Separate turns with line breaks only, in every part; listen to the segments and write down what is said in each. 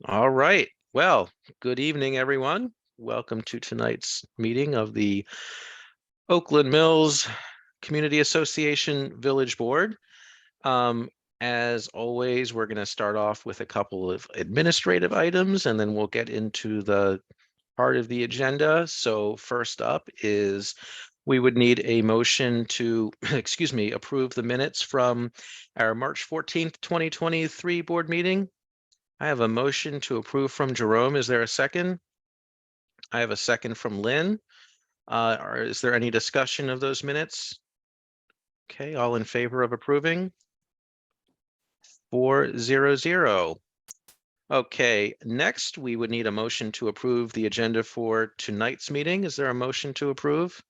All right. Well, good evening, everyone. Welcome to tonight's meeting of the Oakland Mills Community Association Village Board. As always, we're going to start off with a couple of administrative items, and then we'll get into the part of the agenda. So first up is we would need a motion to, excuse me, approve the minutes from our March 14th, 2023 board meeting. I have a motion to approve from Jerome. Is there a second? I have a second from Lynn. Is there any discussion of those minutes? Okay, all in favor of approving? 400. Okay, next we would need a motion to approve the agenda for tonight's meeting. Is there a motion to approve?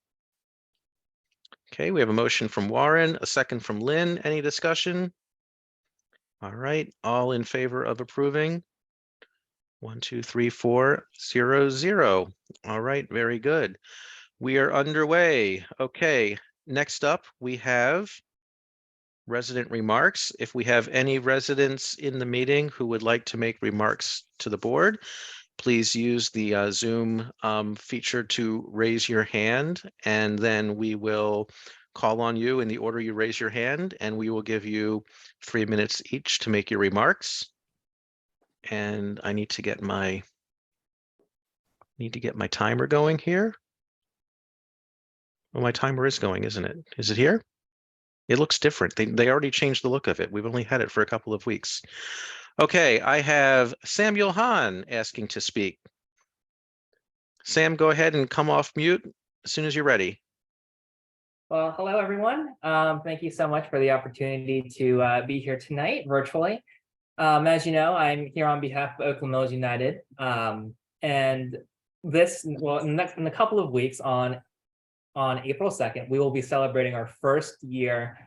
Okay, we have a motion from Warren, a second from Lynn. Any discussion? All right, all in favor of approving? 1, 2, 3, 4, 0. All right, very good. We are underway. Okay, next up we have resident remarks. If we have any residents in the meeting who would like to make remarks to the board, please use the Zoom feature to raise your hand, and then we will call on you in the order you raise your hand, and we will give you 3 minutes each to make your remarks. And I need to get my timer going here. Well, my timer is going, isn't it? Is it here? It looks different. They already changed the look of it. We've only had it for a couple of weeks. Okay, I have Samuel Hahn asking to speak. Sam, go ahead and come off mute as soon as you're ready.
Well, hello, everyone. Thank you so much for the opportunity to be here tonight virtually. As you know, I'm here on behalf of Oakland Mills United. And this, well, in a couple of weeks on April 2nd, we will be celebrating our first year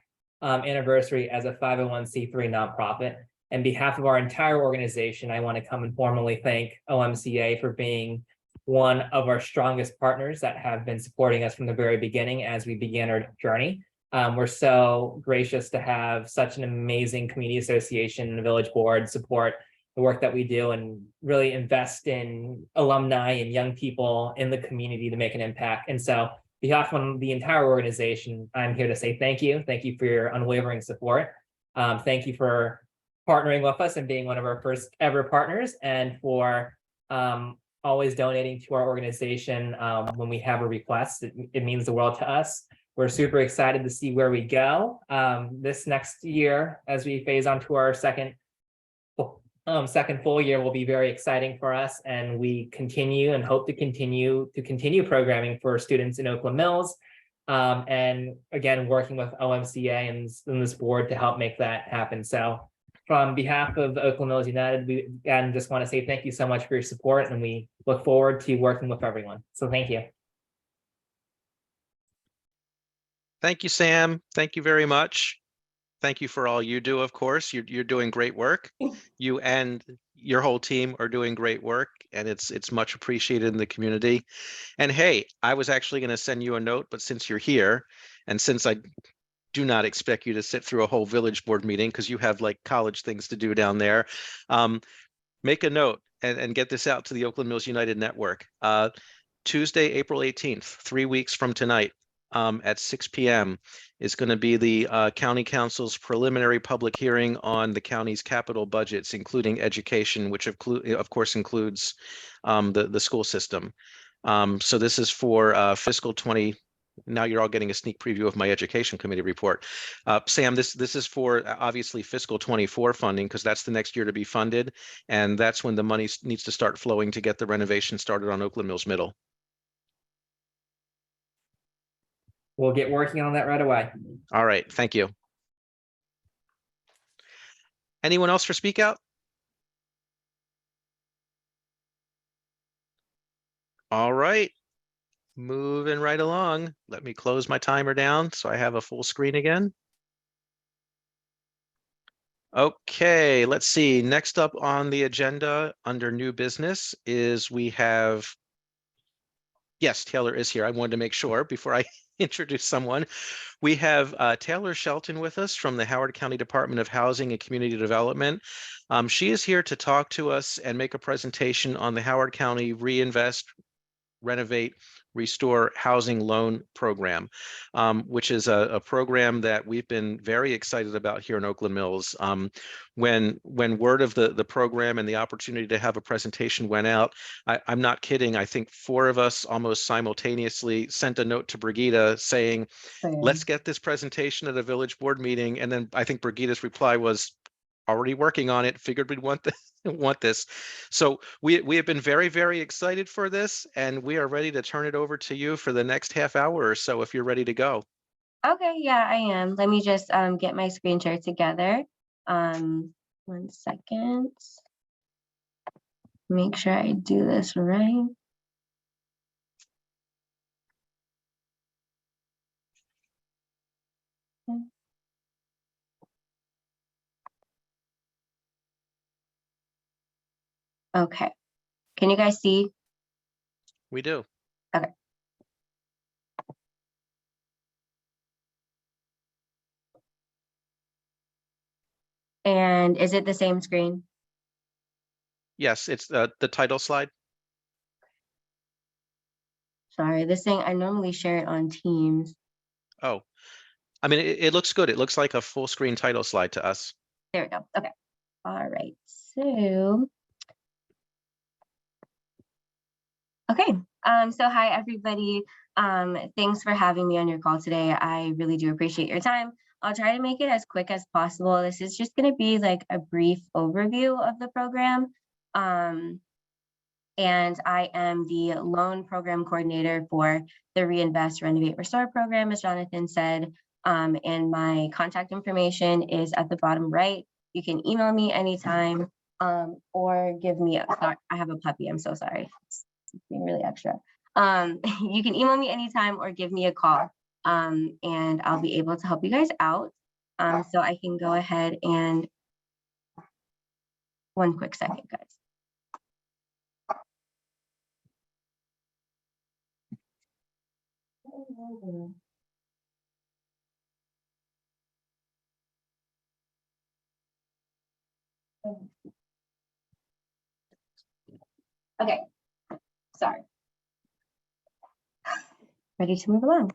anniversary as a 501c3 nonprofit. On behalf of our entire organization, I want to come and formally thank OMCA for being one of our strongest partners that have been supporting us from the very beginning as we began our journey. We're so gracious to have such an amazing community association and a village board support the work that we do and really invest in alumni and young people in the community to make an impact. And so on behalf of the entire organization, I'm here to say thank you. Thank you for your unwavering support. Thank you for partnering with us and being one of our first ever partners, and for always donating to our organization when we have a request. It means the world to us. We're super excited to see where we go this next year as we phase on to our second full year will be very exciting for us, and we continue and hope to continue programming for students in Oakland Mills, and again working with OMCA and this board to help make that happen. So from behalf of Oakland Mills United, we again just want to say thank you so much for your support, and we look forward to working with everyone. So thank you.
Thank you, Sam. Thank you very much. Thank you for all you do, of course. You're doing great work. You and your whole team are doing great work, and it's much appreciated in the community. And hey, I was actually going to send you a note, but since you're here, and since I do not expect you to sit through a whole village board meeting because you have like college things to do down there, make a note and get this out to the Oakland Mills United Network. Tuesday, April 18th, 3 weeks from tonight, at 6 p.m. is going to be the County Council's preliminary public hearing on the county's capital budgets, including education, which of course includes the school system. So this is for fiscal 20. Now you're all getting a sneak preview of my education committee report. Sam, this is for obviously fiscal 24 funding, because that's the next year to be funded, and that's when the money needs to start flowing to get the renovation started on Oakland Mills Middle.
We'll get working on that right away.
All right, thank you. Anyone else for speak out? All right, moving right along. Let me close my timer down so I have a full screen again. Okay, let's see. Next up on the agenda under new business is we have, yes, Taylor is here. I wanted to make sure before I introduce someone. We have Taylor Shelton with us from the Howard County Department of Housing and Community Development. She is here to talk to us and make a presentation on the Howard County Reinvest, Renovate, Restore Housing Loan Program, which is a program that we've been very excited about here in Oakland Mills. When word of the program and the opportunity to have a presentation went out, I'm not kidding. I think 4 of us almost simultaneously sent a note to Brigida saying, let's get this presentation at a village board meeting. And then I think Brigida's reply was, already working on it, figured we'd want this. So we have been very, very excited for this, and we are ready to turn it over to you for the next half hour or so if you're ready to go.
Okay, yeah, I am. Let me just get my screen share together. 1 second. Make sure I do this right. Okay. Can you guys see?
We do.
Okay. And is it the same screen?
Yes, it's the title slide.
Sorry, this thing, I normally share it on Teams.
Oh, I mean, it looks good. It looks like a full screen title slide to us.
There we go. Okay. All right. So, okay. So hi, everybody. Thanks for having me on your call today. I really do appreciate your time. I'll try to make it as quick as possible. This is just going to be like a brief overview of the program. And I am the loan program coordinator for the Reinvest, Renovate, Restore program, as Jonathan said. And my contact information is at the bottom right. You can email me anytime or give me I have a puppy. I'm so sorry. It's being really extra. You can email me anytime or give me a call, and I'll be able to help you guys out. So I can go ahead and 1 quick second, guys. Okay, sorry. Ready to move along.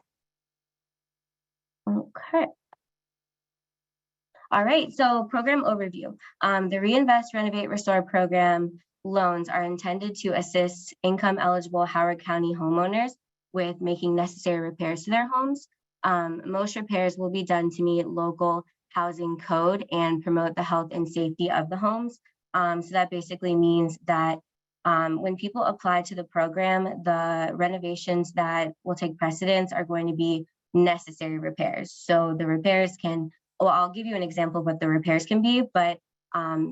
Okay. All right, so program overview. The Reinvest, Renovate, Restore program loans are intended to assist income eligible Howard County homeowners with making necessary repairs to their homes. Most repairs will be done to meet local housing code and promote the health and safety of the homes. So that basically means that when people apply to the program, the renovations that will take precedence are going to be necessary repairs. So the repairs can, well, I'll give you an example of what the repairs can be, but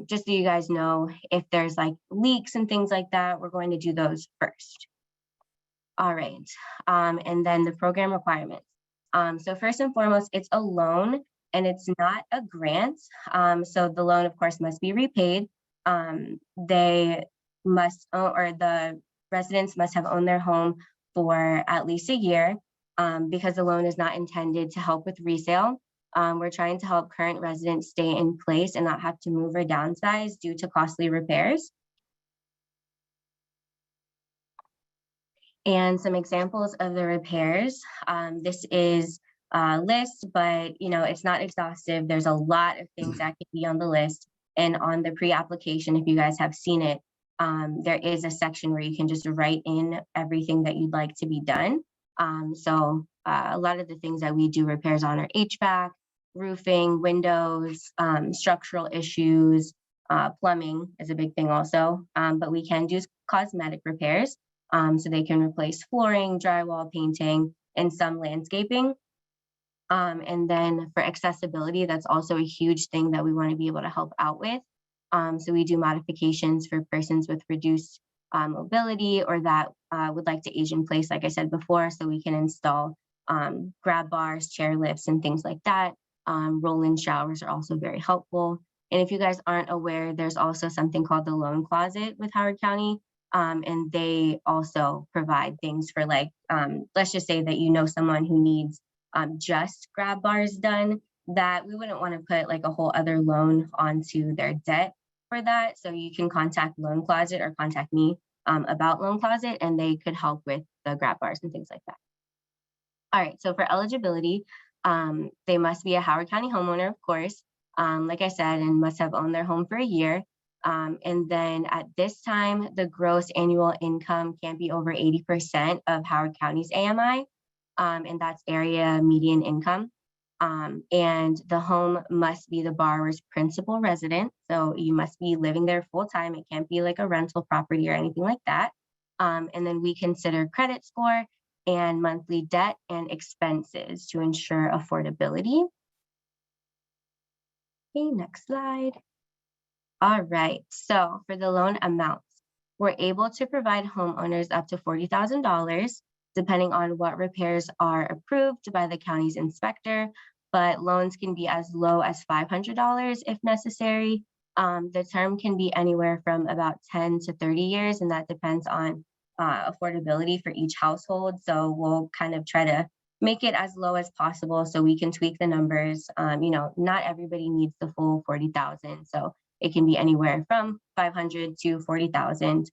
just so you guys know, if there's like leaks and things like that, we're going to do those first. All right, and then the program requirements. So first and foremost, it's a loan and it's not a grant. So the loan, of course, must be repaid. They must, or the residents must have owned their home for at least a year, because the loan is not intended to help with resale. We're trying to help current residents stay in place and not have to move or downsize due to costly repairs. And some examples of the repairs. This is a list, but it's not exhaustive. There's a lot of things that can be on the list. And on the pre-application, if you guys have seen it, there is a section where you can just write in everything that you'd like to be done. So a lot of the things that we do repairs on are HVAC, roofing, windows, structural issues, plumbing is a big thing also, but we can do cosmetic repairs. So they can replace flooring, drywall, painting, and some landscaping. And then for accessibility, that's also a huge thing that we want to be able to help out with. So we do modifications for persons with reduced mobility or that would like to age in place, like I said before, so we can install grab bars, chair lifts, and things like that. Roll-in showers are also very helpful. And if you guys aren't aware, there's also something called the loan closet with Howard County. And they also provide things for like, let's just say that you know someone who needs just grab bars done, that we wouldn't want to put like a whole other loan onto their debt for that. So you can contact Loan Closet or contact me about Loan Closet, and they could help with the grab bars and things like that. All right, so for eligibility, they must be a Howard County homeowner, of course, like I said, and must have owned their home for a year. And then at this time, the gross annual income can't be over 80% of Howard County's AMI, and that's area median income. And the home must be the borrower's principal resident. So you must be living there full time. It can't be like a rental property or anything like that. And then we consider credit score and monthly debt and expenses to ensure affordability. Okay, next slide. All right, so for the loan amounts, we're able to provide homeowners up to $40,000, depending on what repairs are approved by the county's inspector, but loans can be as low as $500 if necessary. The term can be anywhere from about 10 to 30 years, and that depends on affordability for each household. So we'll kind of try to make it as low as possible so we can tweak the numbers. Not everybody needs the full 40,000. So it can be anywhere from 500 to 40,000.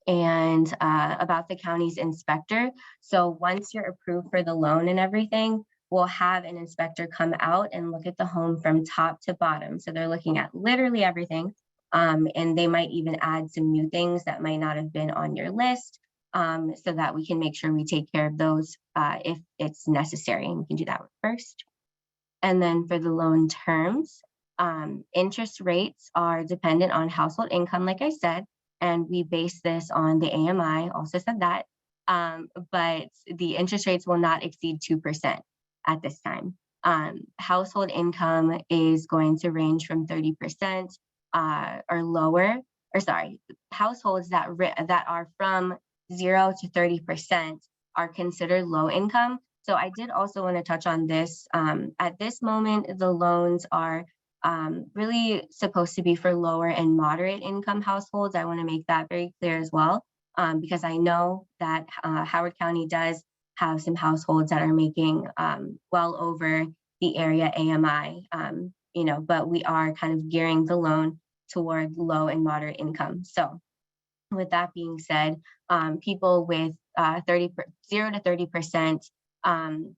And about the county's inspector. So once you're approved for the loan and everything, we'll have an inspector come out and look at the home from top to bottom. So they're looking at literally everything. And they might even add some new things that might not have been on your list, so that we can make sure we take care of those if it's necessary. And we can do that first. And then for the loan terms, interest rates are dependent on household income, like I said, and we base this on the AMI, also said that, but the interest rates will not exceed 2% at this time. Household income is going to range from 30% or lower, or sorry, households that are from 0 to 30% are considered low income. So I did also want to touch on this. At this moment, the loans are really supposed to be for lower and moderate income households. I want to make that very clear as well, because I know that Howard County does have some households that are making well over the area AMI, but we are kind of gearing the loan toward low and moderate income. So with that being said, people with 0 to 30%,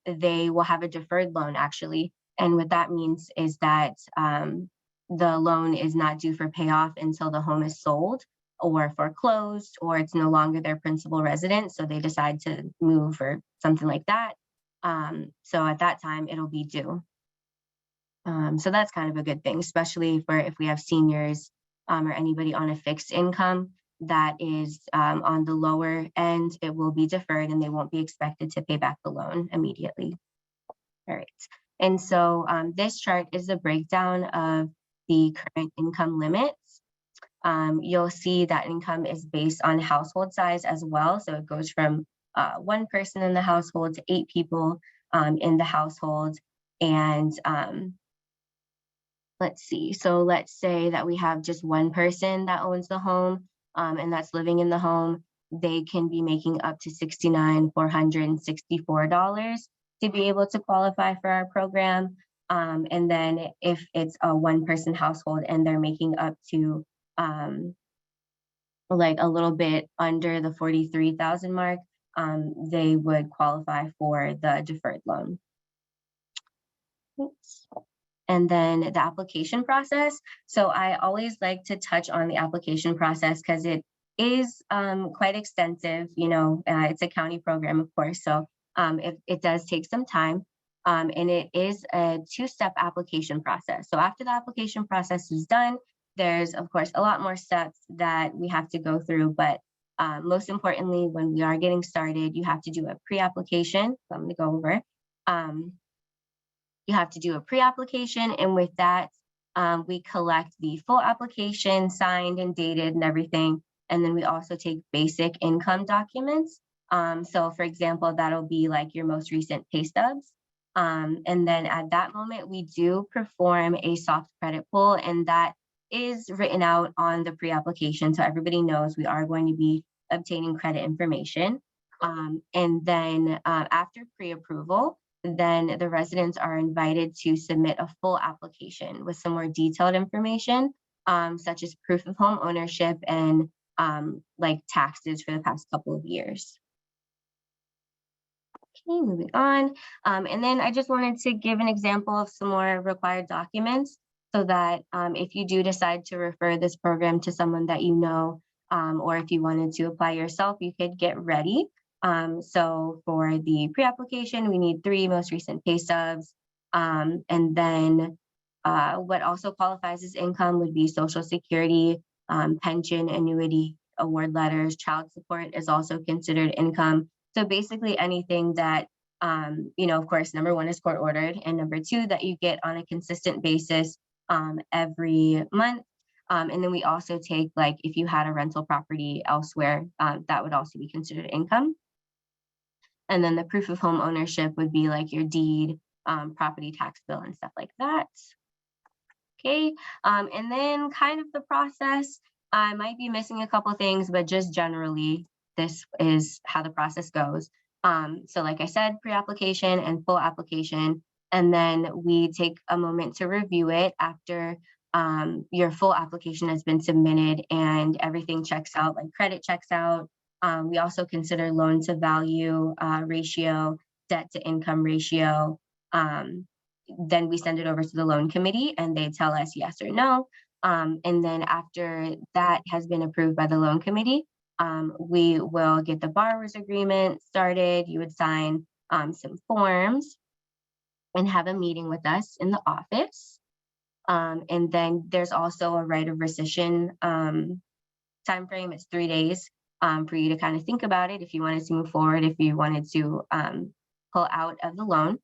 they will have a deferred loan actually. And what that means is that the loan is not due for payoff until the home is sold or foreclosed, or it's no longer their principal residence. So they decide to move or something like that. So at that time, it'll be due. So that's kind of a good thing, especially for if we have seniors or anybody on a fixed income that is on the lower end, it will be deferred and they won't be expected to pay back the loan immediately. All right. And so this chart is a breakdown of the current income limits. You'll see that income is based on household size as well. So it goes from 1 person in the household to 8 people in the household. And let's see. So let's say that we have just 1 person that owns the home and that's living in the home. They can be making up to $69,464 to be able to qualify for our program. And then if it's a 1-person household and they're making up to like a little bit under the 43,000 mark, they would qualify for the deferred loan. Oops. And then the application process. So I always like to touch on the application process because it is quite extensive. It's a county program, of course. So it does take some time, and it is a 2-step application process. So after the application process is done, there's, of course, a lot more steps that we have to go through. But most importantly, when we are getting started, you have to do a pre-application. So I'm going to go over. You have to do a pre-application, and with that, we collect the full application, signed and dated and everything. And then we also take basic income documents. So for example, that'll be like your most recent pay stubs. And then at that moment, we do perform a soft credit pull, and that is written out on the pre-application, so everybody knows we are going to be obtaining credit information. And then after pre-approval, then the residents are invited to submit a full application with some more detailed information, such as proof of home ownership and like taxes for the past couple of years. Okay, moving on. And then I just wanted to give an example of some more required documents so that if you do decide to refer this program to someone that you know, or if you wanted to apply yourself, you could get ready. So for the pre-application, we need 3 most recent pay stubs. And then what also qualifies as income would be Social Security, pension, annuity, award letters, child support is also considered income. So basically anything that, of course, number 1 is court ordered, and number 2, that you get on a consistent basis every month. And then we also take, like, if you had a rental property elsewhere, that would also be considered income. And then the proof of home ownership would be like your deed, property tax bill, and stuff like that. Okay, and then kind of the process, I might be missing a couple things, but just generally, this is how the process goes. So like I said, pre-application and full application, and then we take a moment to review it after your full application has been submitted and everything checks out, like credit checks out. We also consider loan to value ratio, debt to income ratio. Then we send it over to the loan committee and they tell us yes or no. And then after that has been approved by the loan committee, we will get the borrower's agreement started. You would sign some forms and have a meeting with us in the office. And then there's also a right of rescission timeframe. It's 3 days for you to kind of think about it if you wanted to move forward, if you wanted to pull out of the loan.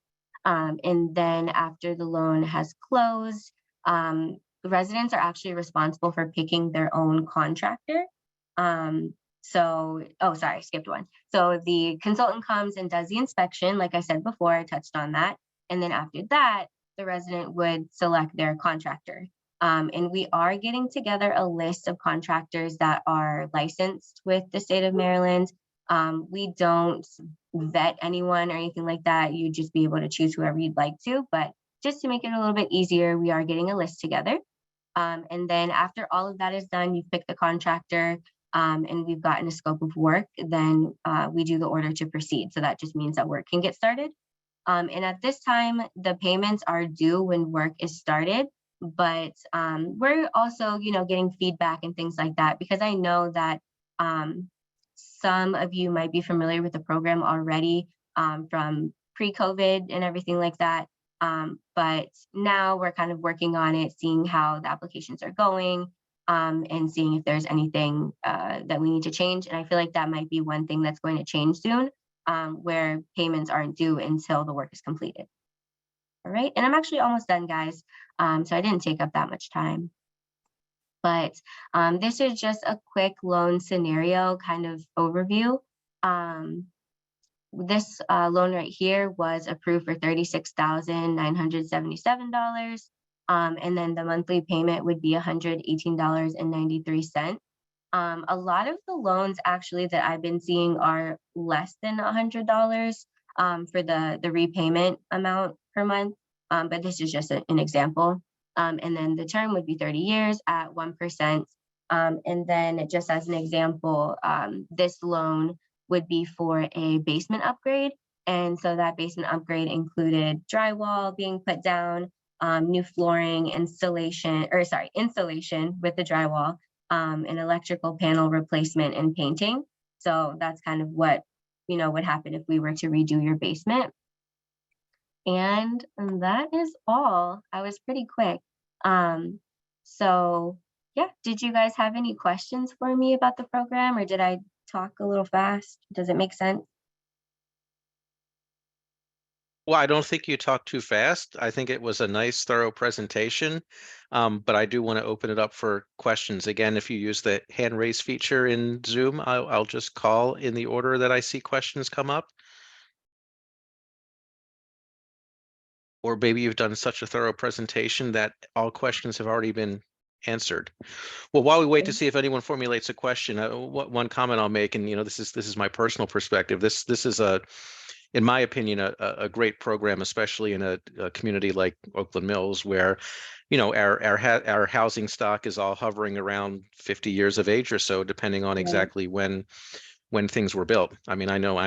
And then after the loan has closed, the residents are actually responsible for picking their own contractor. I skipped one. So the consultant comes and does the inspection. Like I said before, I touched on that. And then after that, the resident would select their contractor. And we are getting together a list of contractors that are licensed with the state of Maryland. We don't vet anyone or anything like that. You just be able to choose whoever you'd like to, but just to make it a little bit easier, we are getting a list together. And then after all of that is done, you pick the contractor and we've gotten a scope of work, then we do the order to proceed. So that just means that work can get started. And at this time, the payments are due when work is started, but we're also, getting feedback and things like that, because I know that some of you might be familiar with the program already from pre-COVID and everything like that. But now we're kind of working on it, seeing how the applications are going and seeing if there's anything that we need to change. And I feel like that might be one thing that's going to change soon, where payments aren't due until the work is completed. All right, and I'm actually almost done, guys. So I didn't take up that much time. But this is just a quick loan scenario kind of overview. This loan right here was approved for $36,977. And then the monthly payment would be $118.93. A lot of the loans actually that I've been seeing are less than $100 for the repayment amount per month. But this is just an example. And then the term would be 30 years at 1%. And then just as an example, this loan would be for a basement upgrade. And so that basement upgrade included drywall being put down, new flooring, insulation with the drywall, an electrical panel replacement and painting. So that's kind of what, would happen if we were to redo your basement. And that is all. I was pretty quick. So yeah, did you guys have any questions for me about the program, or did I talk a little fast? Does it make sense?
Well, I don't think you talked too fast. I think it was a nice, thorough presentation, but I do want to open it up for questions. Again, if you use the hand raise feature in Zoom, I'll just call in the order that I see questions come up. Or maybe you've done such a thorough presentation that all questions have already been answered. Well, while we wait to
Okay.
see if anyone formulates a question, one comment I'll make, and this is my personal perspective. This is in my opinion, a great program, especially in a community like Oakland Mills, where our housing stock is all hovering around 50 years of age or so, depending on
Right.
exactly when things were built. I mean, I know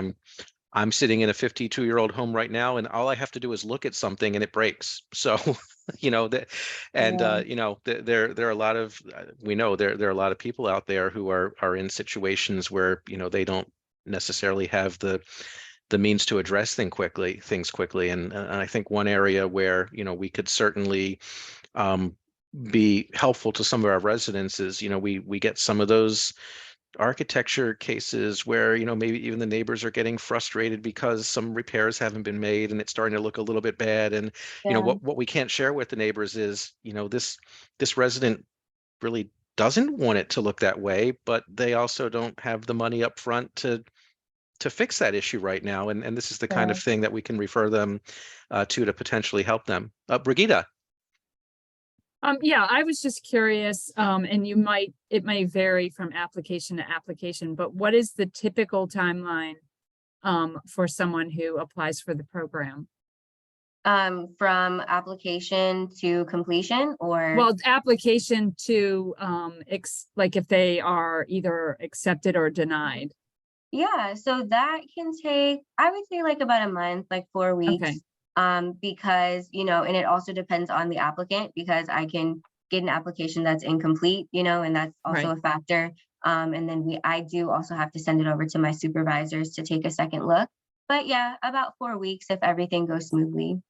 I'm sitting in a 52-year-old home right now, and all I have to do is look at something and it breaks. So, that, and
Yeah.
there are a lot of we know there are a lot of people out there who are in situations where they don't necessarily have the means to address things quickly. And I think one area where we could certainly be helpful to some of our residents is we get some of those architecture cases where maybe even the neighbors are getting frustrated because some repairs haven't been made and it's starting to look a little bit bad. And
Yeah.
what we can't share with the neighbors is this resident really doesn't want it to look that way, but they also don't have the money up front to fix that issue right now. And this is the kind of
Right.
thing that we can refer them to potentially help them. Brigitte.
Yeah, I was just curious, and it may vary from application to application, but what is the typical timeline for someone who applies for the program?
From application to completion, or?
Well, application to like if they are either accepted or denied.
Yeah, so that can take, I would say, like about a month, like 4 weeks.
Okay.
Because, and it also depends on the applicant, because I can get an application that's incomplete, and that's also
Right.
a factor. And then I do also have to send it over to my supervisors to take a second look. But yeah, about 4 weeks if everything goes smoothly.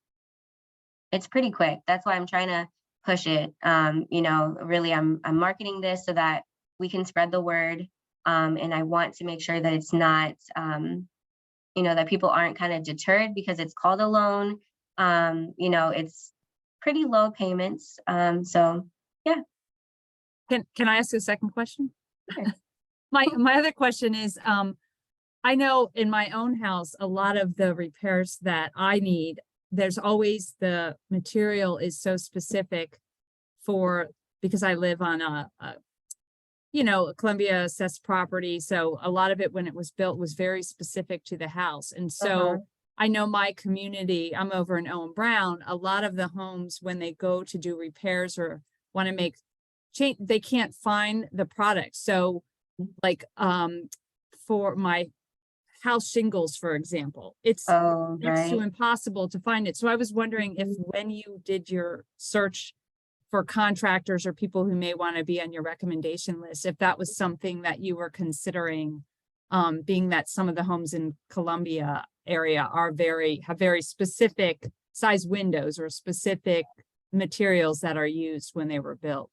It's pretty quick. That's why I'm trying to push it. Really, I'm marketing this so that we can spread the word. And I want to make sure that it's not, that people aren't kind of deterred because it's called a loan. It's pretty low payments. So yeah.
Can I ask a second question?
Sure.
My other question is, I know in my own house, a lot of the repairs that I need, there's always the material is so specific because I live on a Columbia assessed property. So a lot of it when it was built was very specific to the house. And so I know my community, I'm over in Owen Brown, a lot of the homes when they go to do repairs or want to make change, they can't find the product. So like for my house shingles, for example, it's next to
Right.
impossible to find it. So I was wondering if when you did your search for contractors or people who may want to be on your recommendation list, if that was something that you were considering, being that some of the homes in Columbia area have very specific size windows or specific materials that are used when they were built.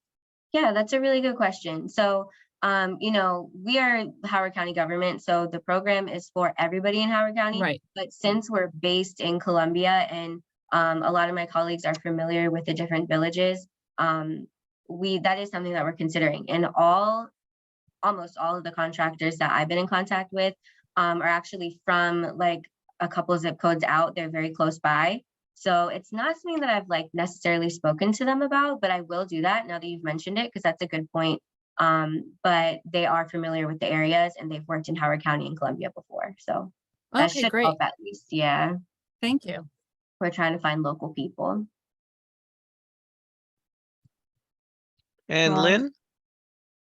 Yeah, that's a really good question. So, we are Howard County government, so the program is for everybody in Howard County.
Right.
But since we're based in Columbia and a lot of my colleagues are familiar with the different villages, that is something that we're considering. And almost all of the contractors that I've been in contact with are actually from like a couple of zip codes out. They're very close by. So it's not something that I've like necessarily spoken to them about, but I will do that now that you've mentioned it, because that's a good point. But they are familiar with the areas and they've worked in Howard County and Columbia before. So that
Okay,
should
great.
help at least. Yeah.
Thank you.
We're trying to find local people.
And
Well,
Lynn?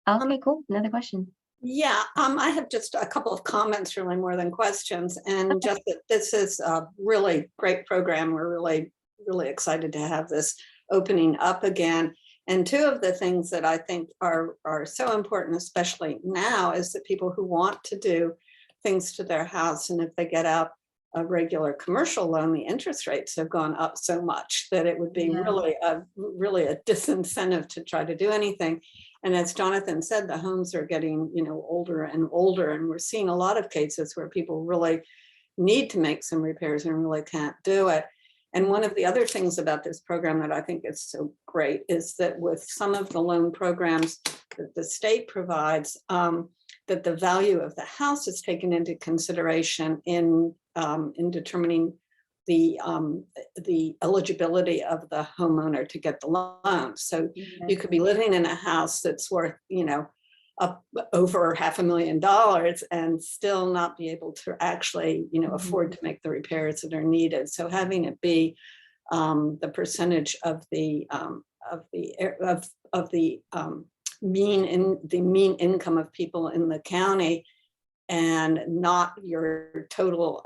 Okay, cool. Another question.
Yeah, I have just a couple of comments, really more than questions, and just that this is a really great program. We're really, really excited to have this opening up again. And two of the things that I think are so important, especially now, is that people who want to do things to their house, and if they get out a regular commercial loan, the interest rates have gone up so much that it would be really a disincentive to try to do anything. And as Jonathan said, the homes are getting, older and older, and we're seeing a lot of cases where people really need to make some repairs and really can't do it. And one of the other things about this program that I think is so great is that with some of the loan programs that the state provides, that the value of the house is taken into consideration in determining the eligibility of the homeowner to get the loan. So you could be living in a house that's worth, you know, up over $500,000 and still not be able to actually, you know, afford to make the repairs that are needed. So having it be the percentage of the mean income of people in the county, and not your total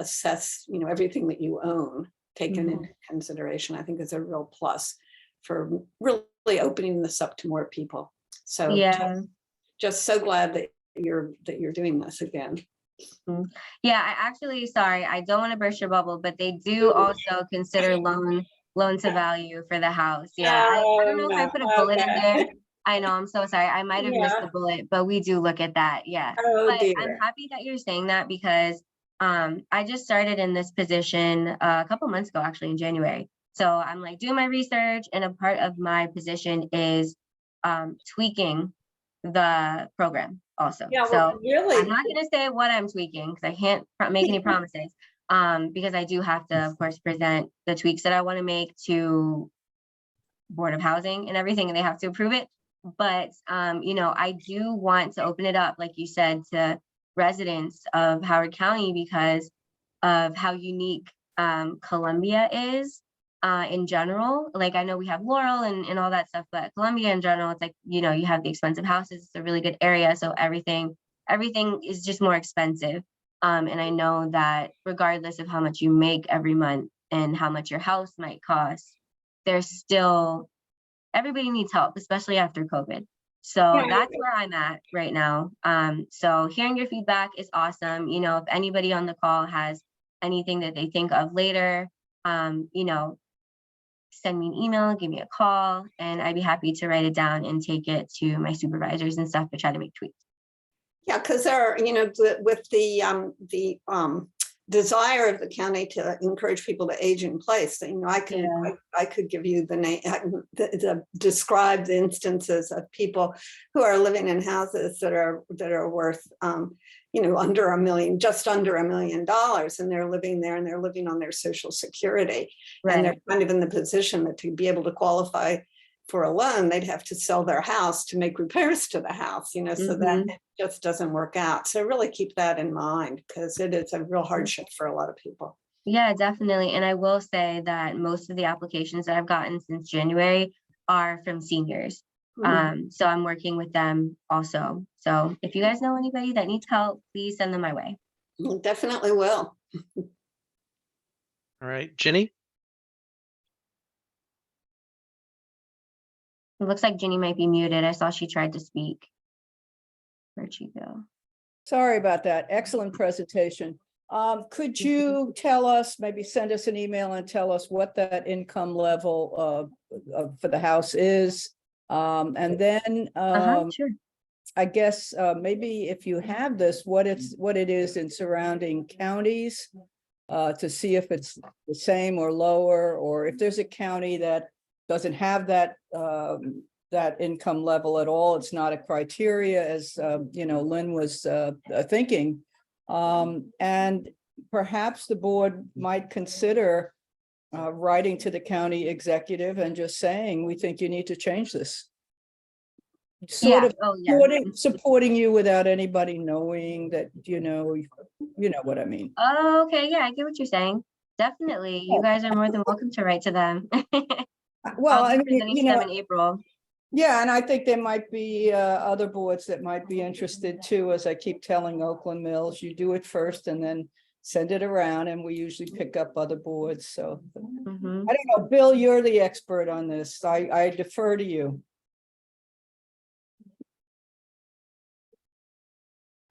you know, everything that you own taken into consideration, I think is a real plus for really opening this up to more people. So
Yeah.
just so glad that you're doing this again.
Yeah, I actually, sorry, I don't want to burst your bubble, but they do also consider loan to value for the house. Yeah, I don't know if I put a bullet in there. I know, I'm so sorry. I might have missed the bullet, but we do look at that. Yeah.
Oh
But I'm
dear.
happy that you're saying that because I just started in this position a couple months ago, actually in January. So I'm like doing my research, and a part of my position is tweaking the program also.
Yeah,
So
well, really.
I'm not going to say what I'm tweaking because I can't make any promises. Because I do have to, of course, present the tweaks that I want to make to Board of Housing and everything, and they have to approve it. But you know, I do want to open it up, like you said, to residents of Howard County because of how unique Columbia is in general. Like I know we have Laurel and all that stuff, but Columbia in general, it's like, you know, you have the expensive houses. It's a really good area, so everything is just more expensive. And I know that regardless of how much you make every month and how much your house might cost, there's still, everybody needs help, especially after COVID. So that's where I'm at right now. So hearing your feedback is awesome. You know, if anybody on the call has anything that they think of later, you know, send me an email, give me a call, and I'd be happy to write it down and take it to my supervisors and stuff to try to make tweaks.
Yeah, because there are, you know, with the desire of the county to encourage people to age in place, you know, I could give you the name, describe the instances of people who are living in houses that are worth, you know, under $1 million, just under $1 million, and they're living there and they're living on their Social Security, and they're kind of in the position that to be able to qualify for a loan, they'd have to sell their house to make repairs to the house, you know, so that it just doesn't work out. So really keep that in mind because it is a real hardship for a lot of people.
Yeah, definitely. And I will say that most of the applications that I've gotten since January are from seniors. So I'm working with them also. So if you guys know anybody that needs help, please send them my way.
Definitely will.
All right, Ginny?
It looks like Ginny might be muted. I saw she tried to speak. Where'd she go?
Sorry about that. Excellent presentation. Could you tell us, maybe send us an email and tell us what that income level for the house is? And then
Sure.
I guess maybe if you have this, what it is in surrounding counties to see if it's the same or lower, or if there's a county that doesn't have that that income level at all. It's not a criteria, as you know, Lynn was thinking. And perhaps the board might consider writing to the county executive and just saying, we think you need to change this. Sort of supporting you without anybody knowing that, you know what I mean.
Oh, okay. Yeah, I get what you're saying. Definitely. You guys are more than welcome to write to them.
Well,
I'll
I
be
mean,
presenting to them in April.
Yeah, and I think there might be other boards that might be interested too. As I keep telling Oakland Mills, you do it first and then send it around, and we usually pick up other boards. So I don't know, Bill, you're the expert on this. I defer to you.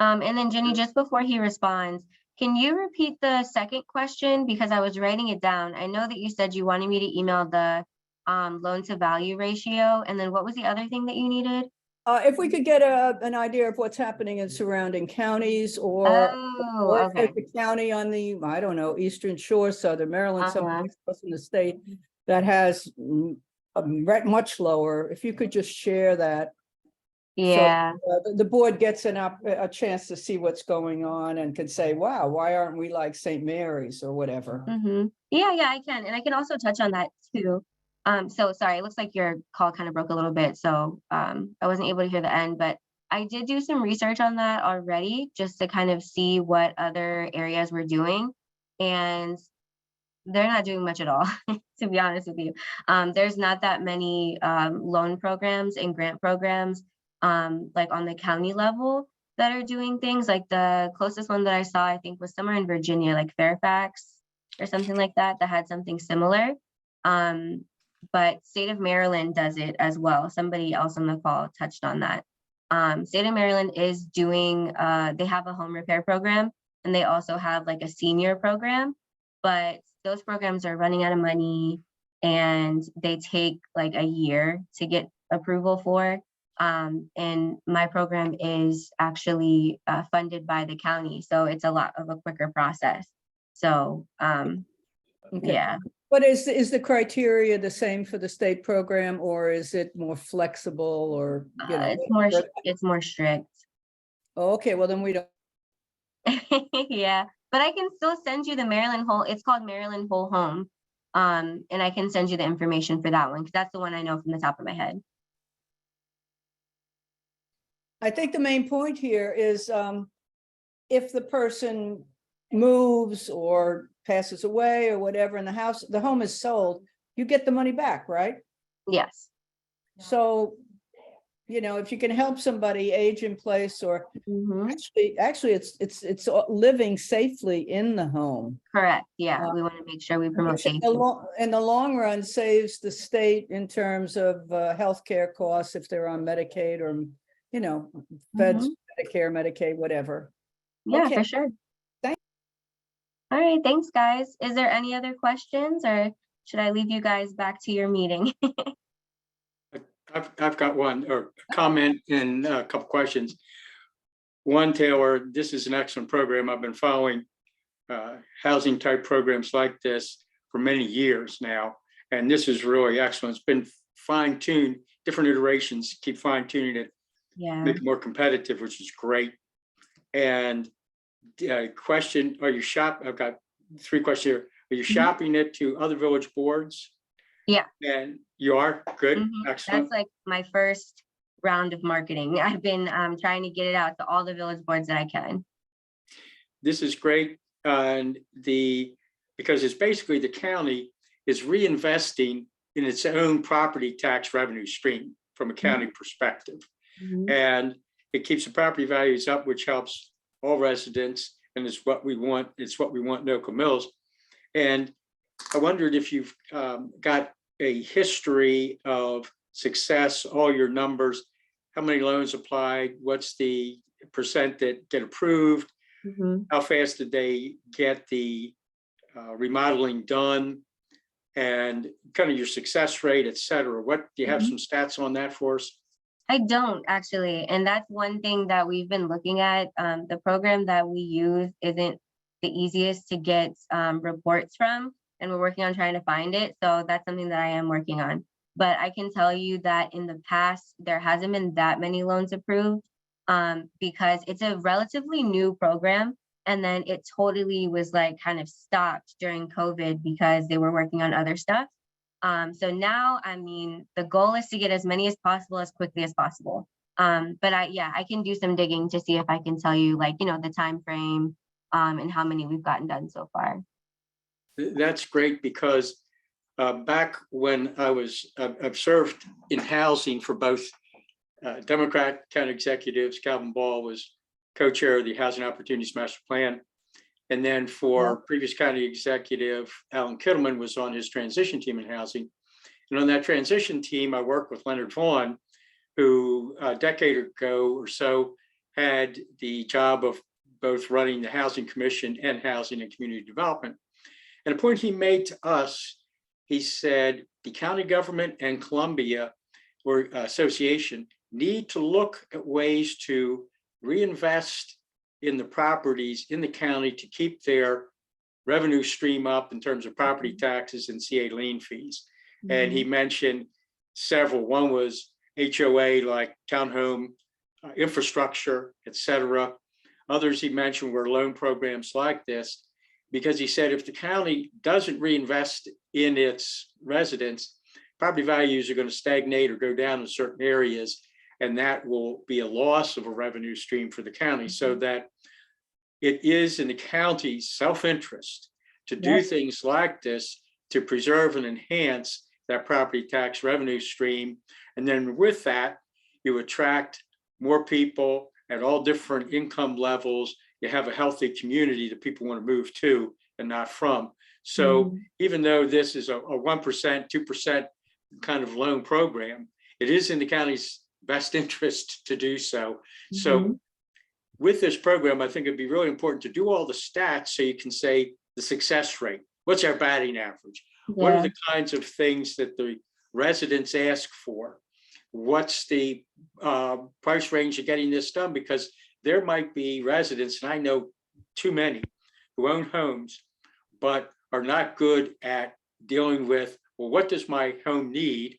And then Jenny, just before he responds, can you repeat the second question? Because I was writing it down. I know that you said you wanted me to email the loan to value ratio. And then what was the other thing that you needed?
If we could get an idea of what's happening in surrounding counties, or if there's a county on the, I don't know, Eastern Shore, Southern Maryland, someplace else in the state that has a much lower, if you could just share that.
Yeah,
The board gets a chance to see what's going on and can say, wow, why aren't we like St. Mary's or whatever?
yeah, I can. And I can also touch on that too. So sorry, it looks like your call kind of broke a little bit. So I wasn't able to hear the end, but I did do some research on that already just to kind of see what other areas we're doing. And they're not doing much at all, to be honest with you. There's not that many loan programs and grant programs like on the county level that are doing things. Like the closest one that I saw, I think, was somewhere in Virginia, like Fairfax or something like that, that had something similar. But state of Maryland does it as well. Somebody else on the call touched on that. State of Maryland is doing, they have a home repair program, and they also have like a senior program, but those programs are running out of money and they take like a year to get approval for. And my program is actually funded by the county, so it's a lot of a quicker process. So
Okay.
yeah.
But is the criteria the same for the state program, or is it more flexible, or, you know?
It's more strict.
Oh, okay, well then we don't.
Yeah, but I can still send you the Maryland Whole, it's called Maryland Whole Home. And I can send you the information for that one, because that's the one I know from the top of my head.
I think the main point here is if the person moves or passes away or whatever, and the home is sold, you get the money back, right?
Yes.
So, you know, if you can help somebody age in place, or
Mhm.
actually it's living safely in the home.
Correct. Yeah, we want to make sure we promote
Which in
safety.
in the long run saves the state in terms of healthcare costs if they're on Medicaid, or, you know, feds, Medicare, Medicaid, whatever.
Yeah,
Okay.
for sure.
Thank-
All right, thanks, guys. Is there any other questions, or should I leave you guys back to your meeting?
I've got one, or a comment and a couple questions. One, Taylor, this is an excellent program. I've been following housing type programs like this for many years now, and this is really excellent. It's been fine-tuned, different iterations, keep fine-tuning it,
Yeah.
make it more competitive, which is great. And question, I've got 3 questions here. Are you shopping it to other village boards?
Yeah.
And you are? Good, excellent.
That's like my first round of marketing. I've been trying to get it out to all the village boards that I can.
This is great. And because it's basically the county is reinvesting in its own property tax revenue stream from a county perspective. And it keeps the property values up, which helps all residents, and it's what we want. It's what we want in Oakland Mills. And I wondered if you've got a history of success, all your numbers, how many loans applied, what's the percent that get approved, how fast did they get the remodeling done, and kind of your success rate, et cetera. What do you have some stats on that for us?
I don't actually, and that's one thing that we've been looking at. The program that we use isn't the easiest to get reports from, and we're working on trying to find it. So that's something that I am working on. But I can tell you that in the past, there hasn't been that many loans approved because it's a relatively new program. And then it totally was like kind of stopped during COVID because they were working on other stuff. So now, I mean, the goal is to get as many as possible, as quickly as possible. But I can do some digging to see if I can tell you, like, you know, the time frame and how many we've gotten done so far.
That's great, because back when I've served in housing for both Democrat county executives. Calvin Ball was co-chair of the Housing Opportunities Master Plan. And then for previous county executive, Alan Kittleman was on his transition team in housing. And on that transition team, I worked with Leonard Vaughn, who a decade ago or so had the job of both running the Housing Commission and Housing and Community Development. And a point he made to us, he said, the county government and Columbia or association need to look at ways to reinvest in the properties in the county to keep their revenue stream up in terms of property taxes and CA lien fees. And he mentioned several. One was HOA, like townhome infrastructure, et cetera. Others he mentioned were loan programs like this, because he said if the county doesn't reinvest in its residents, property values are going to stagnate or go down in certain areas, and that will be a loss of a revenue stream for the county. So that it is in the county's self-interest to do
Yes.
things like this to preserve and enhance that property tax revenue stream. And then with that, you attract more people at all different income levels. You have a healthy community that people want to move to and not from. So even though this is a 1%, 2% kind of loan program, it is in the county's best interest to do so. So with this program, I think it'd be really important to do all the stats so you can say the success rate. What's our batting average? What are the kinds of things that the residents ask for? What's the price range of getting this done? Because there might be residents, and I know too many, who own homes, but are not good at dealing with, well, what does my home need?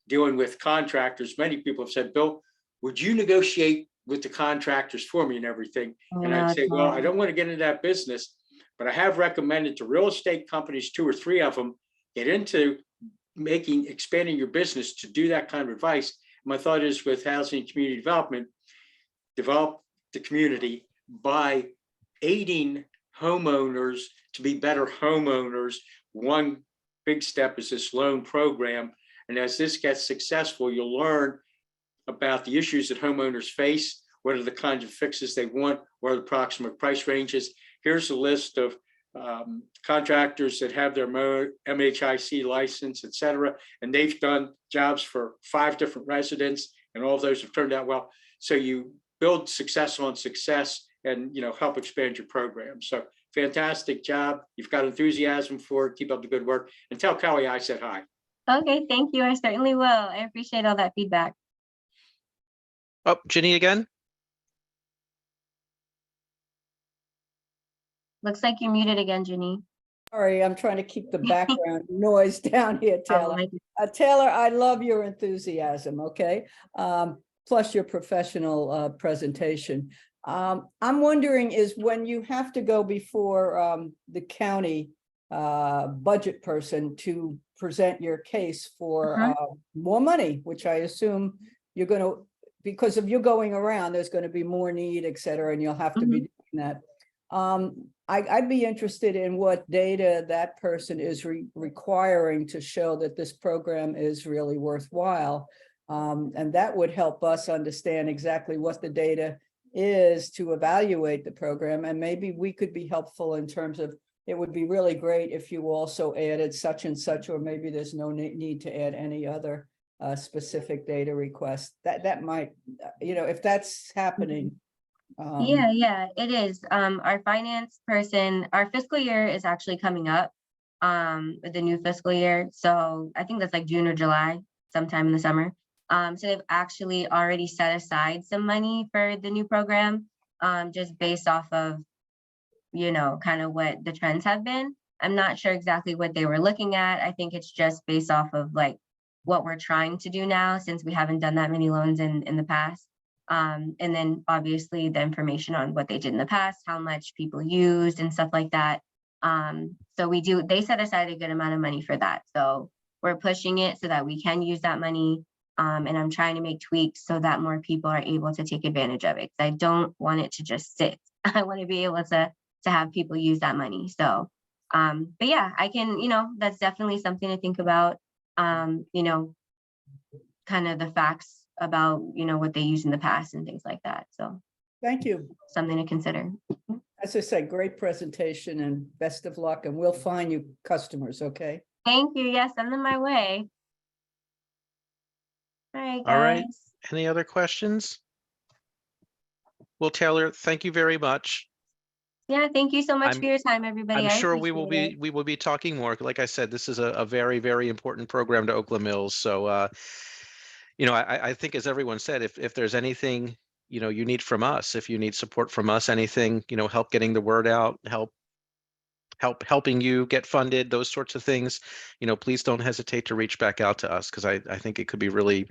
Dealing with contractors. Many people have said, Bill, would you negotiate with the contractors for me and everything? And I'd say, well, I don't want to get into that business, but I have recommended to real estate companies, 2 or 3 of them, get into expanding your business to do that kind of advice. My thought is with housing and community development, develop the community by aiding homeowners to be better homeowners. One big step is this loan program. And as this gets successful, you'll learn about the issues that homeowners face, what are the kinds of fixes they want, what are the approximate price ranges. Here's a list of contractors that have their MHIC license, et cetera, and they've done jobs for 5 different residents, and all of those have turned out well. So you build success on success and help expand your program. So fantastic job. You've got enthusiasm for it. Keep up the good work. And tell Kelly I said hi.
Okay, thank you. I certainly will. I appreciate all that feedback.
Oh, Ginny again?
Looks like you're muted again, Ginny.
Sorry, I'm trying to keep the background noise down here, Taylor. Taylor, I love your enthusiasm, okay? Plus your professional presentation. I'm wondering is when you have to go before the county budget person to present your case for more money, which I assume you're going to, because if you're going around, there's going to be more need, et cetera, and you'll have to be doing that. I'd be interested in what data that person is requiring to show that this program is really worthwhile. And that would help us understand exactly what the data is to evaluate the program. And maybe we could be helpful in terms of, it would be really great if you also added such and such, or maybe there's no need to add any other specific data request. That might, if that's happening.
Yeah, it is. Our finance person, our fiscal year is actually coming up with the new fiscal year. So I think that's like June or July, sometime in the summer. So they've actually already set aside some money for the new program, just based off of, kind of what the trends have been. I'm not sure exactly what they were looking at. I think it's just based off of like what we're trying to do now, since we haven't done that many loans in the past. And then obviously the information on what they did in the past, how much people used and stuff like that. So they set aside a good amount of money for that. So we're pushing it so that we can use that money. And I'm trying to make tweaks so that more people are able to take advantage of it. I don't want it to just sit. I want to be able to have people use that money. So, but yeah, I can, that's definitely something to think about. Kind of the facts about, what they used in the past and things like that. So
thank you.
Something to consider.
As I said, great presentation and best of luck, and we'll find you customers, okay?
Thank you. Yes, send them my way. All right, guys.
All right. Any other questions? Well, Taylor, thank you very much.
Yeah, thank you so much
I'm-
for your time, everybody.
I'm
I
sure we will
appreciate
be talking more. Like I said, this is a very, very important program to Oakland Mills. So, I think, as everyone said, if there's anything, you need from us, if you need support from us, anything, help getting the word out, helping you get funded, those sorts of things, please don't hesitate to reach back out to us, because I think it could be really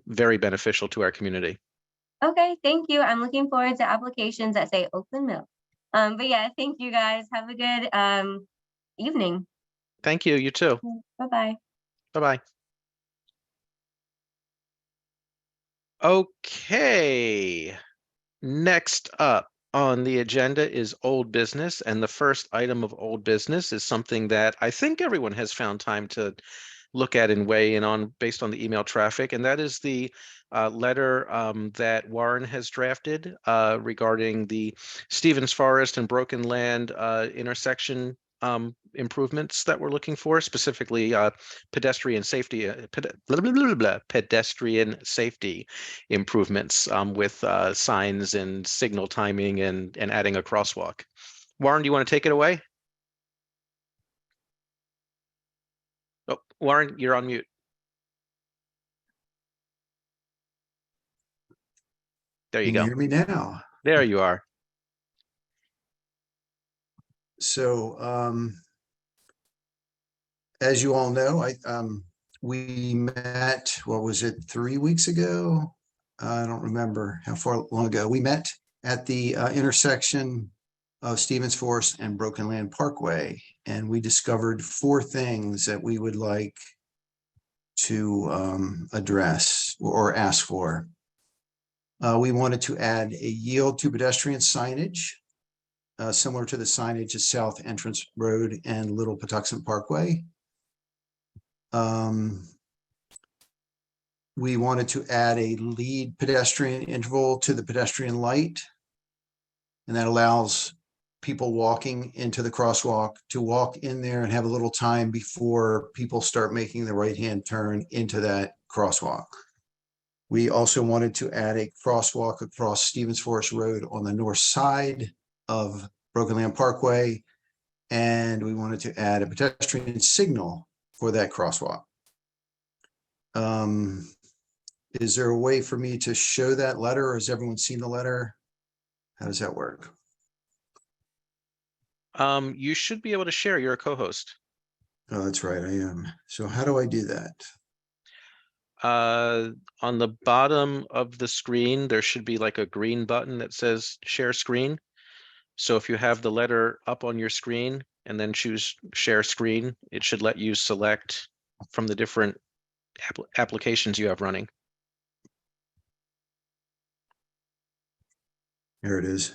very beneficial to our community.
Okay, thank you. I'm looking forward to applications that say Oakland Mill. But yeah, thank you guys. Have a good evening.
Thank you. You too.
Bye-bye.
Bye-bye. Okay. Next up on the agenda is old business, and the first item of old business is something that I think everyone has found time to look at and weigh in on based on the email traffic, and that is the letter that Warren has drafted regarding the Stevens Forest and Broken Land intersection improvements that we're looking for, specifically pedestrian safety, pedestrian safety improvements with signs and signal timing and adding a crosswalk. Warren, do you want to take it away? Oh, Warren, you're on mute. There you
Can you
go.
hear me now?
There you are.
So, as you all know, we met, what was it, 3 weeks ago? I don't remember how far long ago. We met at the intersection of Stevens Forest and Broken Land Parkway, and we discovered 4 things that we would like to address or ask for. We wanted to add a yield to pedestrian signage, similar to the signage at South Entrance Road and Little Patuxent Parkway. We wanted to add a lead pedestrian interval to the pedestrian light, and that allows people walking into the crosswalk to walk in there and have a little time before people start making the right-hand turn into that crosswalk. We also wanted to add a crosswalk across Stevens Forest Road on the north side of Broken Land Parkway, and we wanted to add a pedestrian signal for that crosswalk. Is there a way for me to show that letter, or has everyone seen the letter? How does that work?
You should be able to share. You're a co-host.
Oh, that's right, I am. So how do I do that?
On the bottom of the screen, there should be like a green button that says share screen. So if you have the letter up on your screen and then choose share screen, it should let you select from the different applications you have running.
Here it is.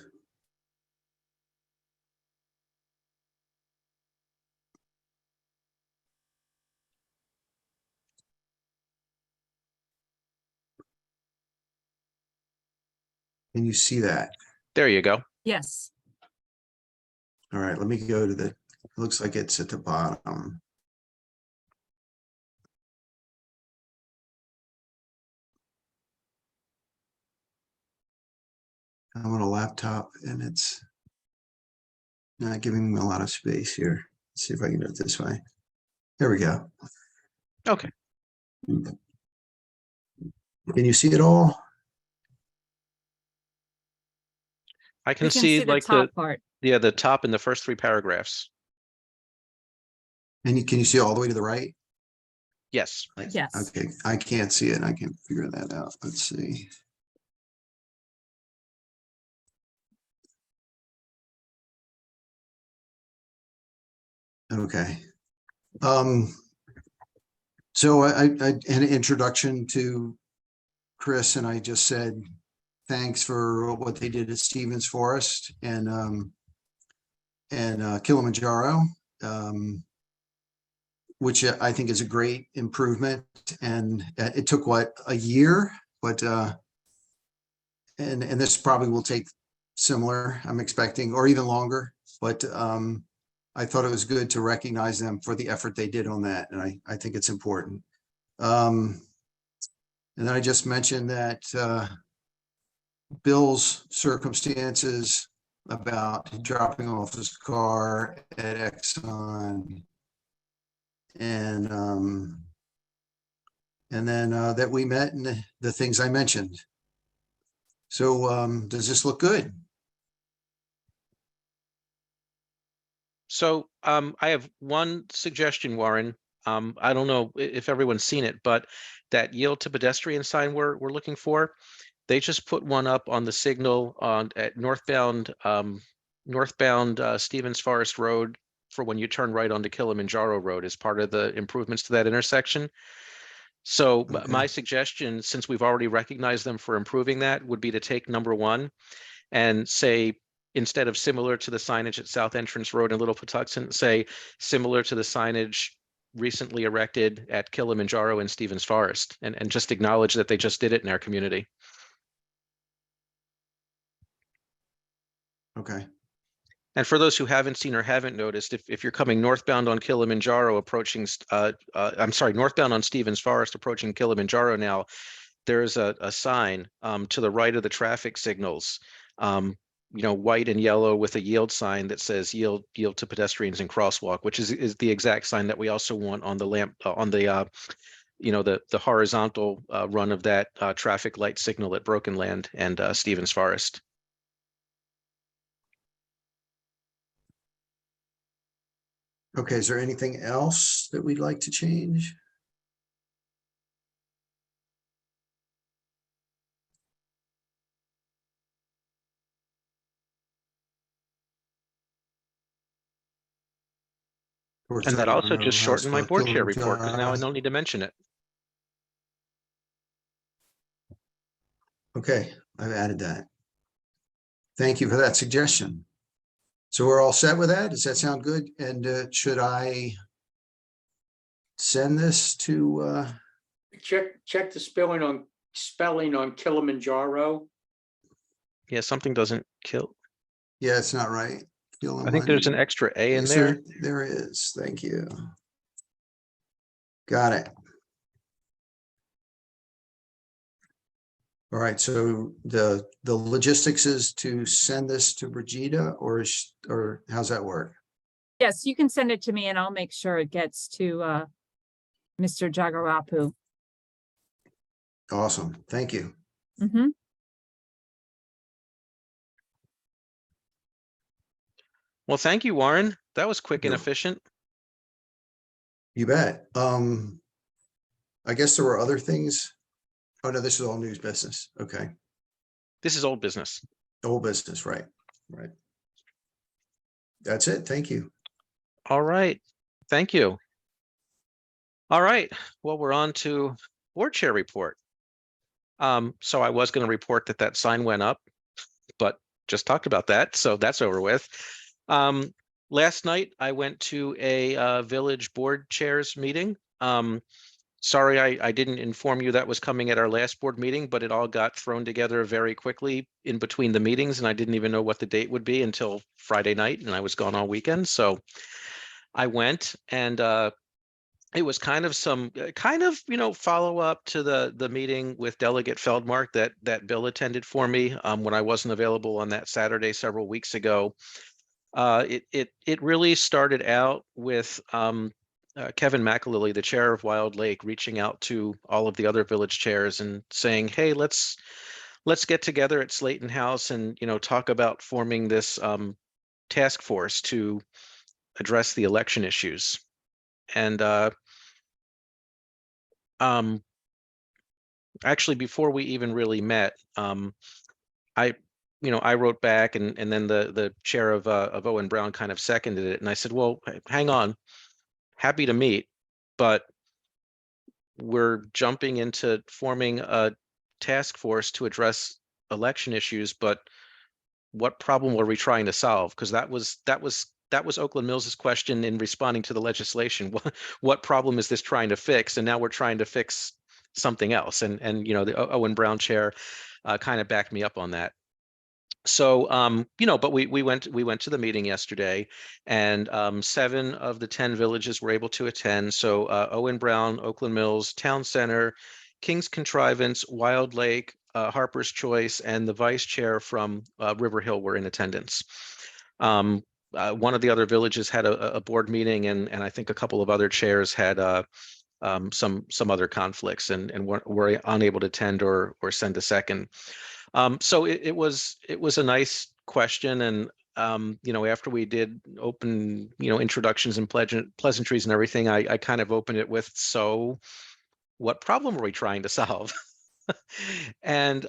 Can you see that?
There you go.
Yes.
All right, let me go to it looks like it's at the bottom. I'm on a laptop and it's not giving me a lot of space here. Let's see if I can do it this way. There we go.
Okay.
Can you see it all?
I
We
can
can
see
see the
like
top part.
the top and the first 3 paragraphs.
And can you see all the way to the right?
Yes.
Yes.
Okay, I can't see it. I can figure that out. Let's see. Okay. So I had an introduction to Chris, and I just said thanks for what they did at Stevens Forest and Kilimanjaro, which I think is a great improvement. And it took a year, but and this probably will take similar, I'm expecting, or even longer. But I thought it was good to recognize them for the effort they did on that, and I think it's important. And then I just mentioned that Bill's circumstances about dropping off his car at Exxon, and then that we met and the things I mentioned. So does this look good?
So I have one suggestion, Warren. I don't know if everyone's seen it, but that yield to pedestrian sign we're looking for, They just put one up on the signal on at northbound Stevens Forest Road for when you turn right onto Kilimanjaro Road as part of the improvements to that intersection. So my
Okay.
suggestion, since we've already recognized them for improving that, would be to take number one and say, instead of similar to the signage at South Entrance Road in Little Patuxent, say similar to the signage recently erected at Kilimanjaro and Stevens Forest, and just acknowledge that they just did it in our community.
Okay.
And for those who haven't seen or haven't noticed, if you're coming northbound on Kilimanjaro approaching, I'm sorry, northbound on Stevens Forest approaching Kilimanjaro now, there's a sign to the right of the traffic signals, white and yellow with a yield sign that says yield to pedestrians and crosswalk, which is the exact sign that we also want on the lamp on the the horizontal run of that traffic light signal at Broken Land and Stevens Forest.
Okay, is there anything else that we'd like to change?
And that also just shortened my board chair report because now I don't need to mention it.
Okay, I've added that. Thank you for that suggestion. So we're all set with that? Does that sound good? And should I send this to,
Check the spelling on Kilimanjaro.
Yeah, something doesn't kill.
yeah, it's not right.
I think there's an extra A in
Yes,
there.
There is. Thank you. Got it. All right, so the logistics is to send this to Brigida or how's that work?
Yes, you can send it to me and I'll make sure it gets to Mr. Jagarapu.
Awesome. Thank you.
Mm-hmm.
Well, thank you, Warren. That was quick and
Yeah.
efficient.
You bet. I guess there were other things. Oh, no, this is all news business. Okay.
This is old business.
Old business, right. Right. That's it. Thank you.
All right. Thank you. All right. Well, we're on to board chair report. So I was going to report that sign went up, but just talked about that. So that's over with. Last night I went to a village board chairs meeting. Sorry, I didn't inform you that was coming at our last board meeting, but it all got thrown together very quickly in between the meetings, and I didn't even know what the date would be until Friday night, and I was gone all weekend. So I went, and it was kind of follow up to the meeting with Delegate Feldmark that Bill attended for me when I wasn't available on that Saturday several weeks ago. It really started out with Kevin McAlilly, the chair of Wild Lake, reaching out to all of the other village chairs and saying, "Hey, let's get together at Slayton House and talk about forming this task force to address the election issues." And actually, before we even really met, I wrote back, and then the chair of Owen Brown kind of seconded it, and I said, "Well, hang on. Happy to meet, but we're jumping into forming a task force to address election issues, but what problem were we trying to solve?" Because that was Oakland Mills's question in responding to the legislation. What problem is this trying to fix? And now we're trying to fix something else. And the Owen Brown chair kind of backed me up on that. So, but we went to the meeting yesterday, and 7 of the 10 villages were able to attend. So Owen Brown, Oakland Mills, Town Center, King's Contrivance, Wild Lake, Harper's Choice, and the vice chair from River Hill were in attendance. One of the other villages had a board meeting, and I think a couple of other chairs had some other conflicts and were unable to attend or send a second. So it was a nice question, and after we did open introductions and pleasantries and everything, I kind of opened it with, so what problem are we trying to solve? And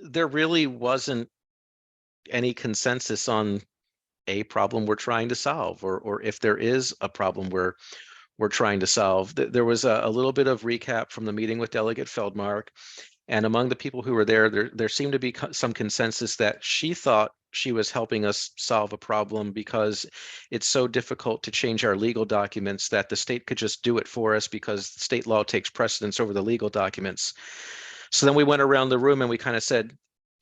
there really wasn't any consensus on a problem we're trying to solve, or if there is a problem we're trying to solve. There was a little bit of recap from the meeting with Delegate Feldmark, and among the people who were there seemed to be some consensus that she thought she was helping us solve a problem because it's so difficult to change our legal documents that the state could just do it for us because state law takes precedence over the legal documents. So then we went around the room and we kind of said,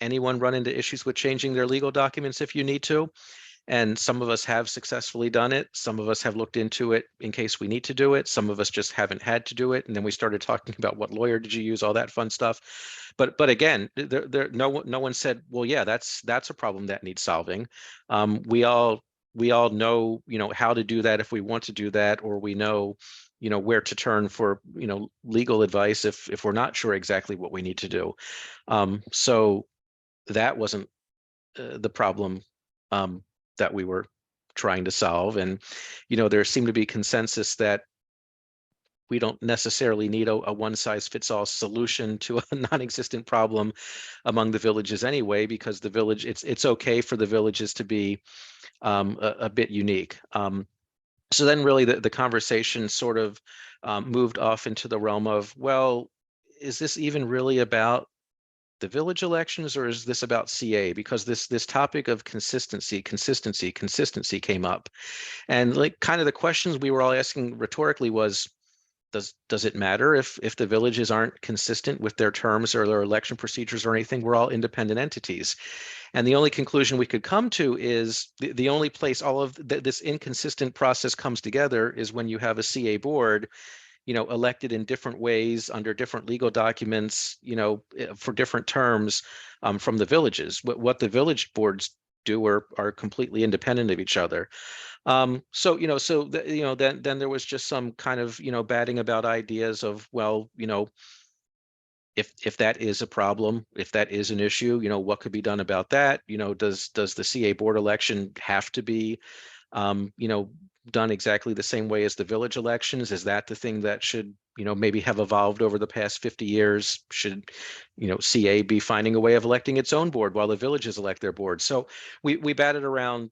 anyone run into issues with changing their legal documents if you need to? And some of us have successfully done it. Some of us have looked into it in case we need to do it. Some of us just haven't had to do it. And then we started talking about what lawyer did you use, all that fun stuff. But again, no one said, well, yeah, that's a problem that needs solving. We all know, how to do that if we want to do that, or we know, where to turn for, legal advice if we're not sure exactly what we need to do. So that wasn't the problem that we were trying to solve. And, there seemed to be consensus that we don't necessarily need a one-size-fits-all solution to a non-existent problem among the villages anyway, because the village, it's okay for the villages to be a bit unique. So then really the conversation sort of moved off into the realm of, well, is this even really about the village elections, or is this about CA? Because this topic of consistency came up, and like kind of the questions we were all asking rhetorically was, does it matter if the villages aren't consistent with their terms or their election procedures or anything? We're all independent entities, and the only conclusion we could come to is the only place all of this inconsistent process comes together is when you have a CA board, elected in different ways under different legal documents, for different terms from the villages. What the village boards do are completely independent of each other. Then there was just some kind of, batting about ideas of, well, if that is a problem, if that is an issue, what could be done about that? Does the CA board election have to be done exactly the same way as the village elections? Is that the thing that should, maybe have evolved over the past 50 years? Should, CA be finding a way of electing its own board while the villages elect their board? So we batted around,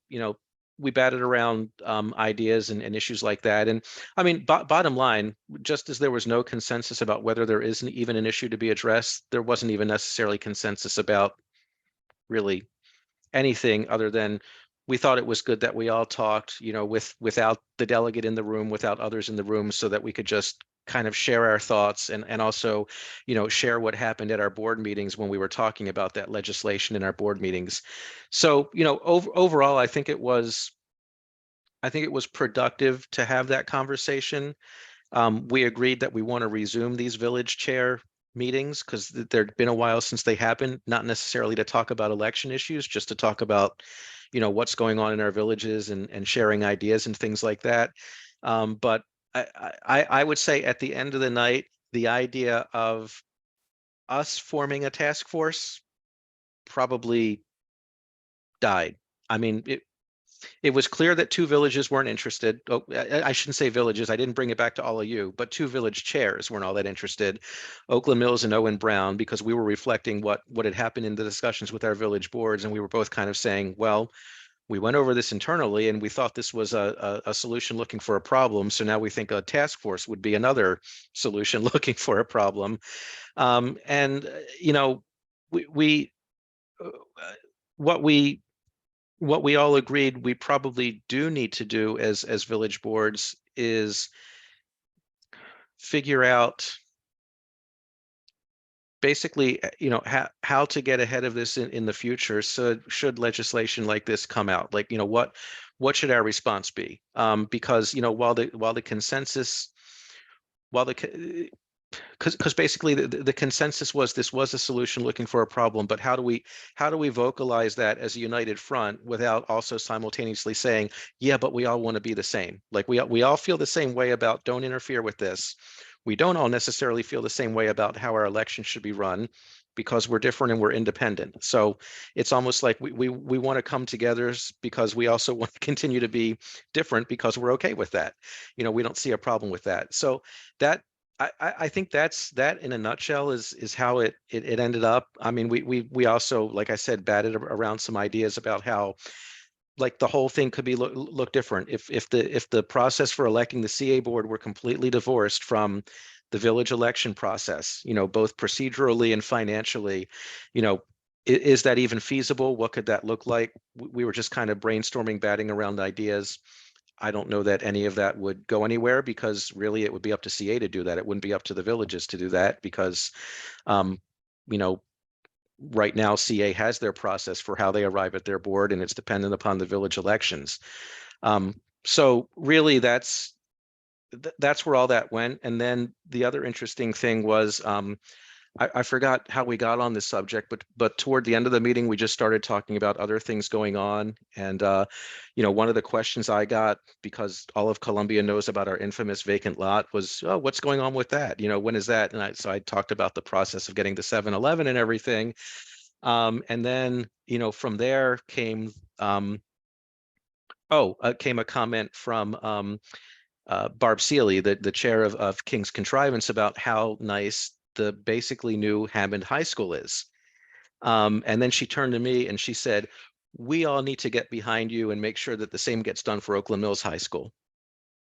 ideas and issues like that. And I mean, bottom line, just as there was no consensus about whether there isn't even an issue to be addressed, there wasn't even necessarily consensus about really anything other than we thought it was good that we all talked, without the delegate in the room, without others in the room, so that we could just kind of share our thoughts and also, share what happened at our board meetings when we were talking about that legislation in our board meetings. So, overall, I think it was productive to have that conversation. We agreed that we want to resume these village chair meetings because there'd been a while since they happened, not necessarily to talk about election issues, just to talk about, what's going on in our villages and sharing ideas and things like that. But I would say at the end of the night, the idea of us forming a task force probably died. I mean, it was clear that two villages weren't interested. Oh, I shouldn't say villages. I didn't bring it back to all of you, but two village chairs weren't all that interested, Oakland Mills and Owen Brown, because we were reflecting what had happened in the discussions with our village boards. And we were both kind of saying, well, we went over this internally and we thought this was a solution looking for a problem. So now we think a task force would be another solution looking for a problem. What we all agreed we probably do need to do as village boards is figure out basically, how to get ahead of this in the future. So should legislation like this come out, like, what should our response be? Because, while the consensus, because basically the consensus was this was a solution looking for a problem, but how do we vocalize that as a united front without also simultaneously saying, yeah, but we all want to be the same. Like we all feel the same way about don't interfere with this. We don't all necessarily feel the same way about how our elections should be run because we're different and we're independent. So it's almost like we want to come together because we also want to continue to be different because we're okay with that. We don't see a problem with that. So that I think that in a nutshell is how it ended up. I mean, we also, like I said, batted around some ideas about how like the whole thing could be look different if the process for electing the CA board were completely divorced from the village election process, you know, both procedurally and financially, you know, is that even feasible? What could that look like? We were just kind of brainstorming, batting around ideas. I don't know that any of that would go anywhere because really it would be up to CA to do that. It wouldn't be up to the villages to do that because, you know, right now CA has their process for how they arrive at their board and it's dependent upon the village elections. So really that's where all that went. And then the other interesting thing was, I forgot how we got on this subject, but toward the end of the meeting, we just started talking about other things going on. And, you know, one of the questions I got, because all of Columbia knows about our infamous vacant lot, was, oh, what's going on with that? You know, when is that? And so I talked about the process of getting the 7-Eleven and everything. And then, you know, from there came, came a comment from Barb Seeley, the chair of King's Contrivance, about how nice the basically new Hammond High School is. And then she turned to me and she said, we all need to get behind you and make sure that the same gets done for Oakland Mills High School.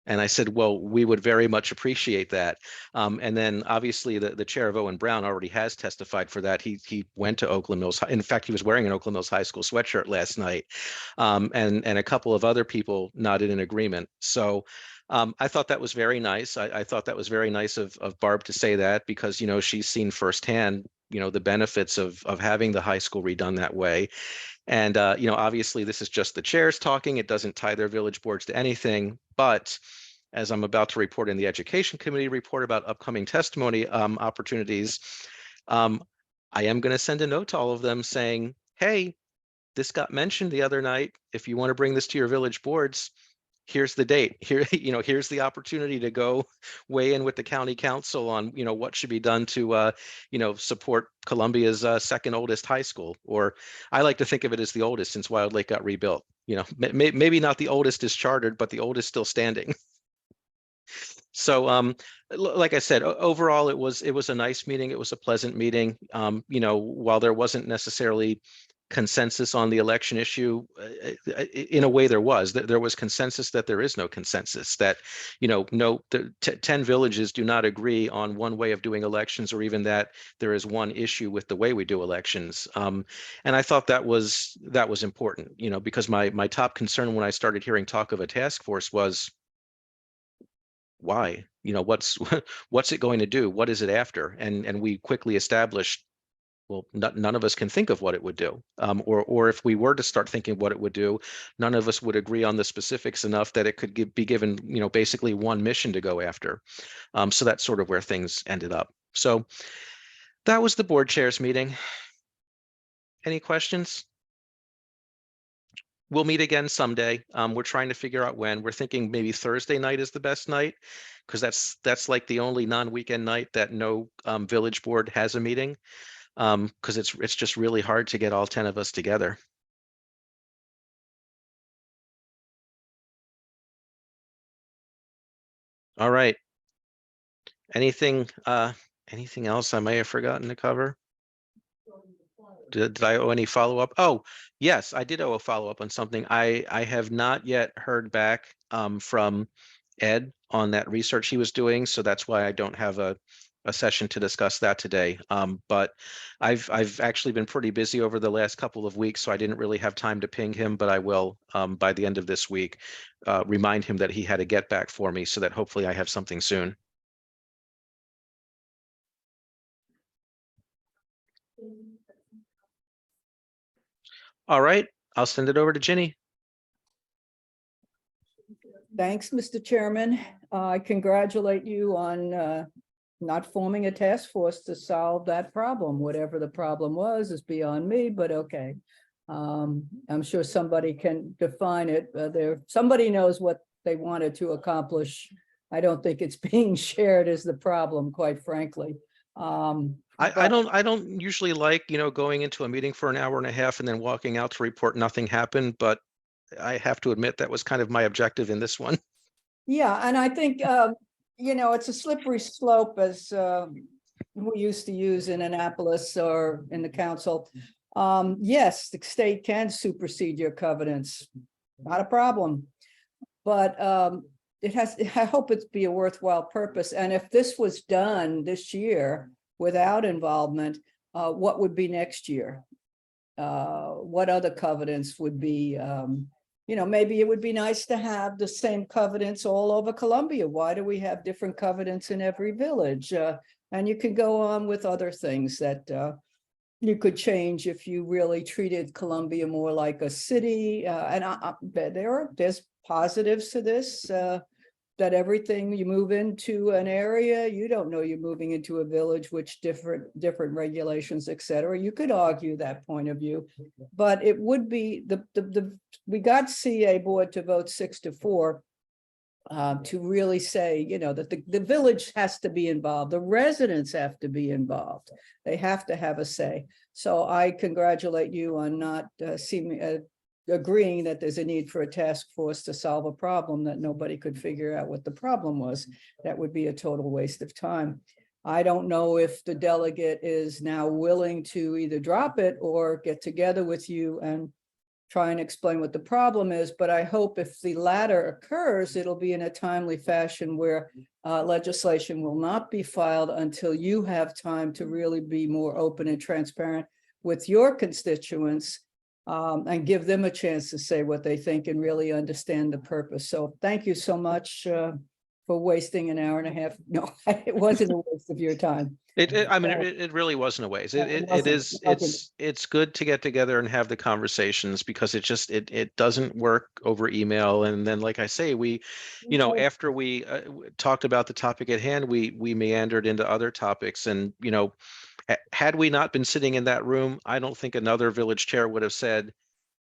And I said, well, we would very much appreciate that. And then obviously the chair of Owen Brown already has testified for that. He went to Oakland Mills. In fact, he was wearing an Oakland Mills High School sweatshirt last night. And a couple of other people nodded in agreement. So I thought that was very nice. I thought that was very nice of Barb to say that because, you know, she's seen firsthand, you know, the benefits of having the high school redone that way. And, you know, obviously this is just the chairs talking. It doesn't tie their village boards to anything. But as I'm about to report in the education committee report about upcoming testimony opportunities, I am going to send a note to all of them saying, hey, this got mentioned the other night. If you want to bring this to your village boards, here's the date. Here, you know, here's the opportunity to go weigh in with the county council on, you know, what should be done to, you know, support Columbia's second oldest high school. Or I like to think of it as the oldest since Wild Lake got rebuilt. You know, maybe not the oldest is chartered, but the oldest still standing. So, like I said, overall, it was a nice meeting. It was a pleasant meeting. You know, while there wasn't necessarily consensus on the election issue, in a way there was consensus that there is no consensus, that, you know, 10 villages do not agree on one way of doing elections, or even that there is one issue with the way we do elections. And I thought that was important, you know, because my top concern when I started hearing talk of a task force was, why? You know, what's it going to do? What is it after? And we quickly established, well, none of us can think of what it would do. Or if we were to start thinking what it would do, none of us would agree on the specifics enough that it could be given, you know, basically one mission to go after. So that's sort of where things ended up. So that was the board chairs meeting. Any questions? We'll meet again someday. We're trying to figure out when. We're thinking maybe Thursday night is the best night, because that's like the only non-weekend night that no village board has a meeting, because it's just really hard to get all 10 of us together. All right. Anything else I may have forgotten to cover? Did I owe any follow-up? Oh, yes, I did owe a follow-up on something. I have not yet heard back from Ed on that research he was doing, so that's why I don't have a session to discuss that today. But I've actually been pretty busy over the last couple of weeks, so I didn't really have time to ping him, but I will by the end of this week remind him that he had to get back for me, so that hopefully I have something soon. All right, I'll send it over to Ginny.
Thanks, Mr. Chairman. I congratulate you on not forming a task force to solve that problem. Whatever the problem was is beyond me, but okay. I'm sure somebody can define it. Somebody knows what they wanted to accomplish. I don't think it's being shared as the problem, quite frankly.
I don't usually like, you know, going into a meeting for an hour and a half and then walking out to report nothing happened, but I have to admit that was kind of my objective in this one.
Yeah, and I think you know, it's a slippery slope as we used to use in Annapolis or in the council. Yes, the state can supersede your covenants, not a problem. But it has, I hope it's be a worthwhile purpose. And if this was done this year without involvement, what would be next year? What other covenants would be, you know, maybe it would be nice to have the same covenants all over Columbia. Why do we have different covenants in every village? And you could go on with other things that you could change if you really treated Columbia more like a city. And there's positives to this, that everything you move into an area, you don't know you're moving into a village, which different regulations, et cetera. You could argue that point of view, but it would be we got CA board to vote 6-4 to really say, you know, that the village has to be involved. The residents have to be involved. They have to have a say. So I congratulate you on not agreeing that there's a need for a task force to solve a problem that nobody could figure out what the problem was. That would be a total waste of time. I don't know if the delegate is now willing to either drop it or get together with you and try and explain what the problem is, but I hope if the latter occurs, it'll be in a timely fashion where legislation will not be filed until you have time to really be more open and transparent with your constituents, and give them a chance to say what they think and really understand the purpose. So thank you so much for wasting an hour and a half. No, it wasn't a waste of your time.
I mean, it really wasn't a waste. It's good to get together and have the conversations, because it doesn't work over email. And then, like I say, we, you know, after we talked about the topic at hand, we meandered into other topics. And, you know, had we not been sitting in that room, I don't think another village chair would have said,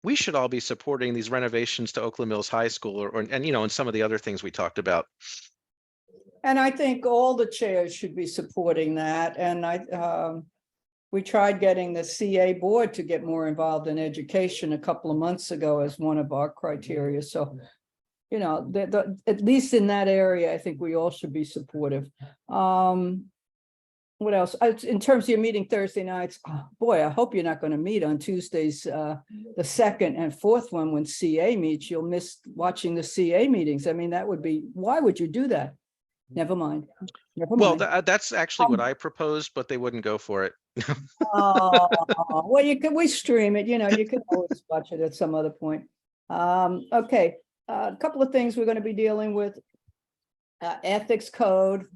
we should all be supporting these renovations to Oakland Mills High School, and, you know, and some of the other things we talked about.
And I think all the chairs should be supporting that. And we tried getting the CA board to get more involved in education a couple of months ago as one of our criteria. So, you know, at least in that area, I think we all should be supportive. What else? In terms of your meeting Thursday nights, boy, I hope you're not going to meet on Tuesdays, the second and fourth one when CA meets. You'll miss watching the CA meetings. I mean, that would be, why would you do that? Never mind. Never
Well,
mind.
that's actually what I proposed, but they wouldn't go for it.
Oh, well, we stream it, you know, you can always watch it at some other point. Okay, a couple of things we're going to be dealing with. Ethics code,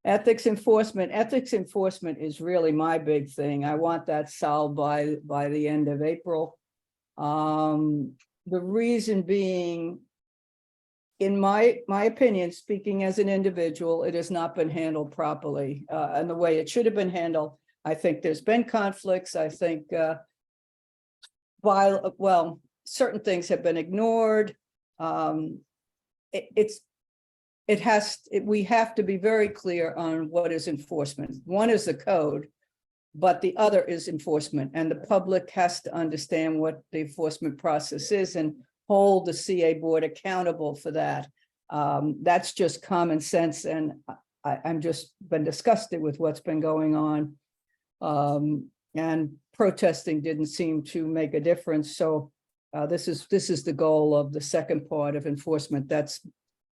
ethics enforcement. Ethics enforcement is really my big thing. I want that solved by the end of April. The reason being, in my opinion, speaking as an individual, it has not been handled properly and the way it should have been handled. I think there's been conflicts. I think certain things have been ignored. We have to be very clear on what is enforcement. One is the code, but the other is enforcement, and the public has to understand what the enforcement process is and hold the CA board accountable for that. That's just common sense, and I'm just been disgusted with what's been going on. And protesting didn't seem to make a difference. So this is the goal of the second part of enforcement. That's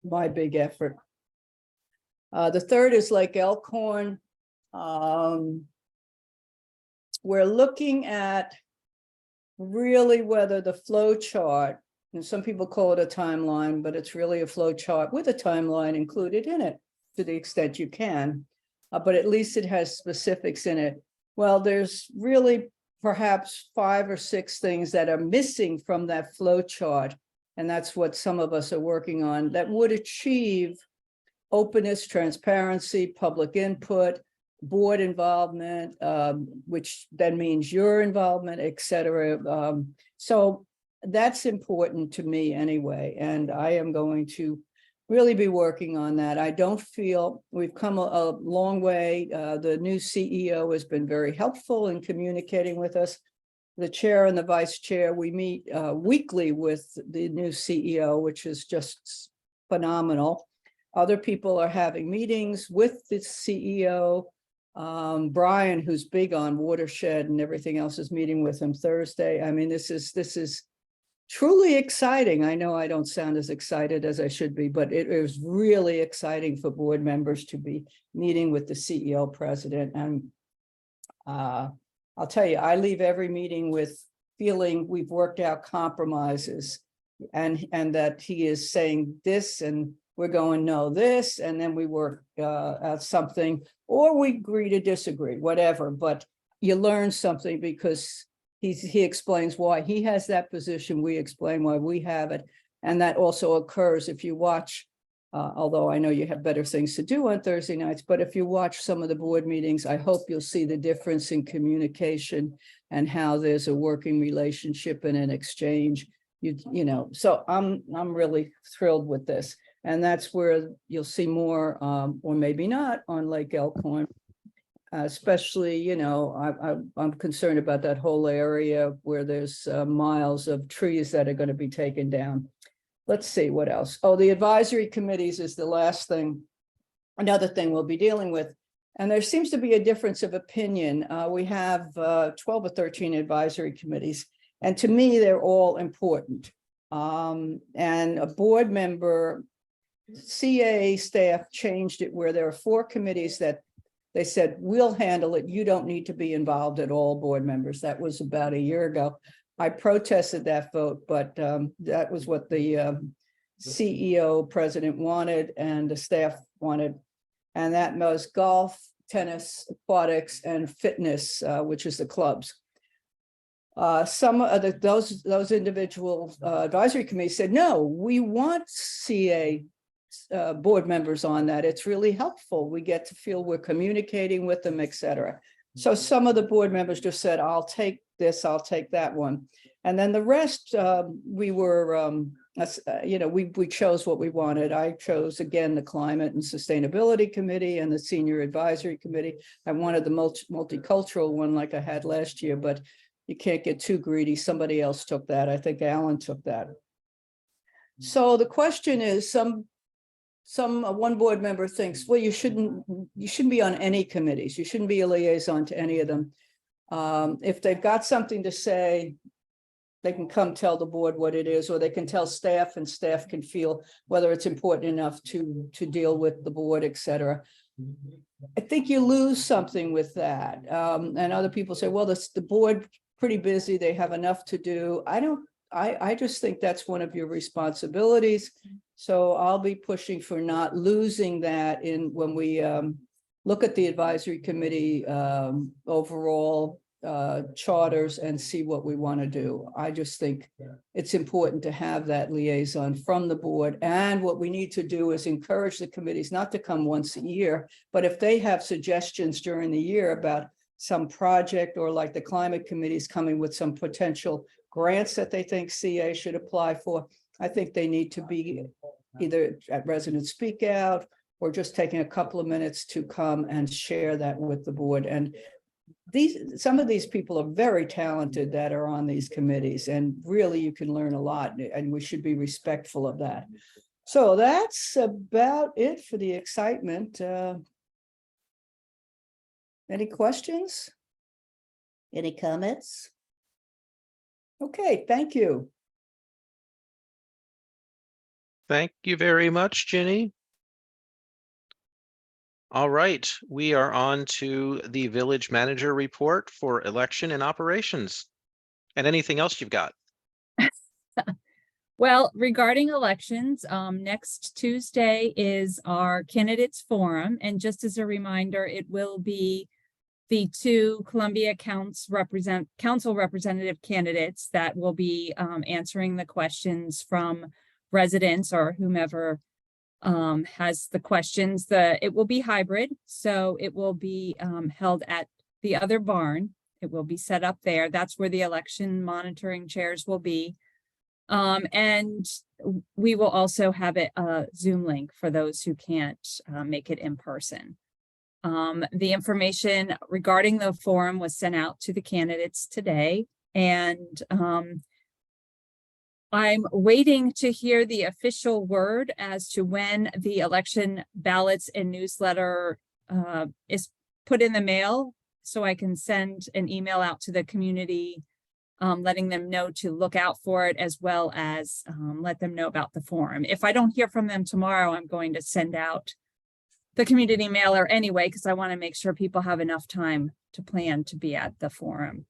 my big effort. The third is Lake Elkhorn. We're looking at really whether the flow chart, and some people call it a timeline, but it's really a flow chart with a timeline included in it to the extent you can, but at least it has specifics in it. Well, there's really perhaps 5 or 6 things that are missing from that flow chart. And that's what some of us are working on that would achieve openness, transparency, public input, board involvement, which then means your involvement, et cetera. So that's important to me anyway. And I am going to really be working on that. I don't feel we've come a long way. The new CEO has been very helpful in communicating with us. The chair and the vice chair, we meet weekly with the new CEO, which is just phenomenal. Other people are having meetings with the CEO. Brian, who's big on watershed and everything else, is meeting with him Thursday. I mean, this is truly exciting. I know I don't sound as excited as I should be, but it is really exciting for board members to be meeting with the CEO president. And I'll tell you, I leave every meeting with feeling we've worked out compromises and that he is saying this and we're going, no, this, and then we work out something, or we agree to disagree, whatever, but you learn something because he explains why he has that position. We explain why we have it. And that also occurs if you watch, although I know you have better things to do on Thursday nights, but if you watch some of the board meetings, I hope you'll see the difference in communication and how there's a working relationship and an exchange. You know, so I'm really thrilled with this. And that's where you'll see more, or maybe not, on Lake Elkhorn. Especially, you know, I'm concerned about that whole area where there's miles of trees that are going to be taken down. Let's see what else. Oh, the advisory committees is the last thing. Another thing we'll be dealing with. And there seems to be a difference of opinion. We have 12 or 13 advisory committees. And to me, they're all important. And a board member, CA staff changed it where there are 4 committees that they said, we'll handle it. You don't need to be involved at all, board members. That was about a year ago. I protested that vote, but that was what the CEO president wanted and the staff wanted. And that was golf, tennis, aquatics, and fitness, which is the clubs. Some of those individual advisory committees said, no, we want CA board members on that. It's really helpful. We get to feel we're communicating with them, et cetera. So some of the board members just said, I'll take this, I'll take that one. And then the rest, we were, you know, we chose what we wanted. I chose, again, the Climate and Sustainability Committee and the Senior Advisory Committee. I wanted the multicultural one like I had last year, but you can't get too greedy. Somebody else took that. I think Alan took that. So the question is, one board member thinks, well, you shouldn't be on any committees. You shouldn't be a liaison to any of them. If they've got something to say, they can come tell the board what it is, or they can tell staff, and staff can feel whether it's important enough to deal with the board, et cetera. I think you lose something with that. And other people say, well, the board pretty busy. They have enough to do. I just think that's one of your responsibilities. So I'll be pushing for not losing that when we look at the advisory committee overall charters and see what we want to do. I just think it's important to have that liaison from the board. And what we need to do is encourage the committees not to come once a year, but if they have suggestions during the year about some project, or like the climate committees coming with some potential grants that they think CA should apply for, I think they need to be either at resident speak out or just taking a couple of minutes to come and share that with the board. And some of these people are very talented that are on these committees, and really you can learn a lot, and we should be respectful of that. So that's about it for the excitement. Any questions? Any comments? Okay, thank you.
Thank you very much, Ginny. All right, we are on to the village manager report for election and operations. And anything else you've got?
Well, regarding elections, next Tuesday is our candidates forum. And just as a reminder, it will be the 2 Columbia council representative candidates that will be answering the questions from residents or whomever has the questions. It will be hybrid, so it will be held at the other barn. It will be set up there. That's where the election monitoring chairs will be. And we will also have a Zoom link for those who can't make it in person. The information regarding the forum was sent out to the candidates today, and I'm waiting to hear the official word as to when the election ballots and newsletter is put in the mail, so I can send an email out to the community, letting them know to look out for it, as well as let them know about the forum. If I don't hear from them tomorrow, I'm going to send out the community mailer anyway, because I want to make sure people have enough time to plan to be at the forum.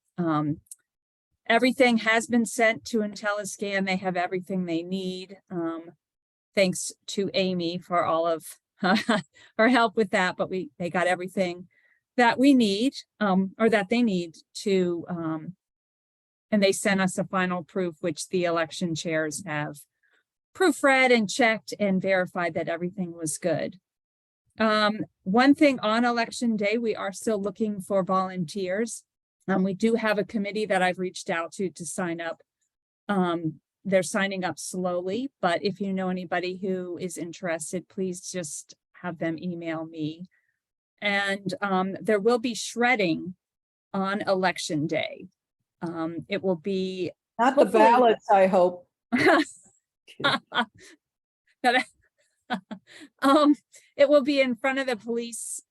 Everything has been sent to IntelliScan. They have everything they need. Thanks to Amy for all of her help with that, but they got everything that we need, or that they need to, and they sent us a final proof, which the election chairs have proofread and checked and verified that everything was good. One thing on election day, we are still looking for volunteers. We do have a committee that I've reached out to sign up. They're signing up slowly, but if you know anybody who is interested, please just have them email me. And there will be shredding on election day. It will be
Not the
hopefully-
ballots, I hope.
It will be in front of the police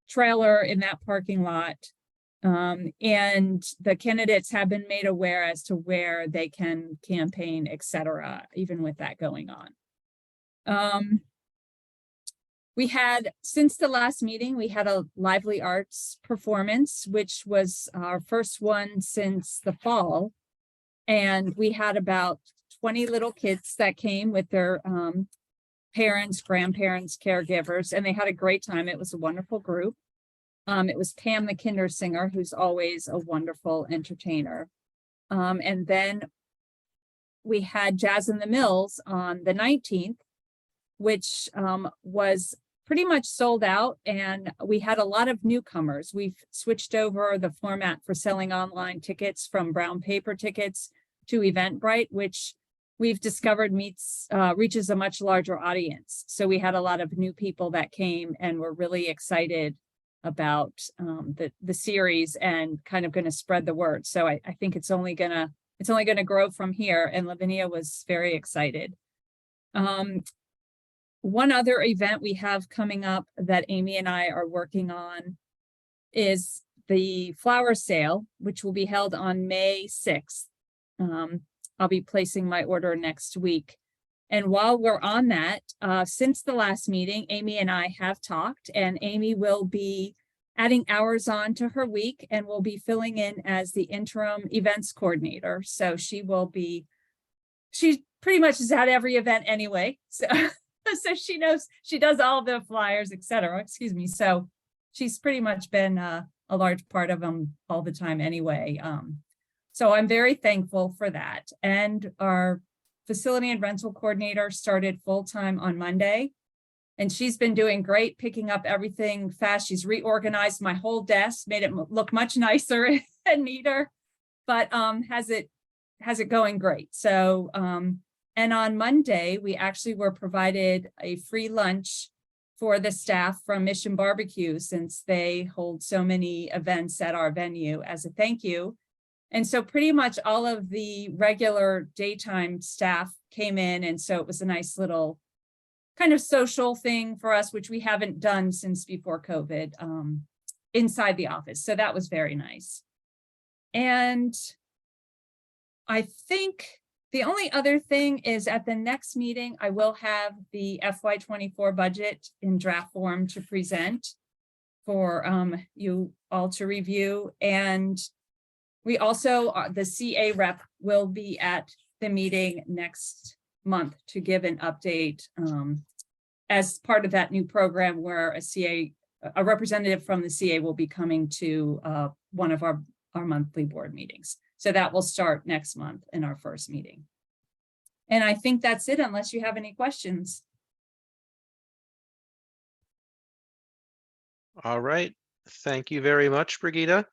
trailer in that parking lot. And the candidates have been made aware as to where they can campaign, etc., even with that going on. We had, since the last meeting, we had a lively arts performance, which was our first one since the fall. And we had about 20 little kids that came with their parents, grandparents, caregivers, and they had a great time. It was a wonderful group. It was Pam, the Kindersinger, who's always a wonderful entertainer. And then we had Jazz in the Mills on the 19th, which was pretty much sold out. And we had a lot of newcomers. We've switched over the format for selling online tickets from brown paper tickets to Eventbrite, which we've discovered reaches a much larger audience. So we had a lot of new people that came and were really excited about the series and kind of going to spread the word. So I think it's only gonna grow from here. And Lavinia was very excited. One other event we have coming up that Amy and I are working on is the flower sale, which will be held on May 6th. I'll be placing my order next week. And while we're on that, since the last meeting, Amy and I have talked, and Amy will be adding hours on to her week and will be filling in as the interim events coordinator. So she pretty much is at every event anyway. So, so she knows, she does all the flyers, etc. Excuse me. So she's pretty much been a large part of them all the time anyway. So I'm very thankful for that. And our facility and rental coordinator started full-time on Monday, and she's been doing great, picking up everything fast. She's reorganized my whole desk, made it look much nicer and neater, but has it going great. So and on Monday we actually were provided a free lunch for the staff from Mission Barbecue, since they hold so many events at our venue, as a thank you. And so pretty much all of the regular daytime staff came in. And so it was a nice little kind of social thing for us, which we haven't done since before COVID, inside the office. So that was very nice. And I think the only other thing is, at the next meeting, I will have the FY24 budget in draft form to present for you all to review. And we also, the CA rep will be at the meeting next month to give an update as part of that new program, where a representative from the CA will be coming to one of our monthly board meetings. So that will start next month in our first meeting. And I think that's it, unless you have any questions.
All right. Thank you very much, Brigida.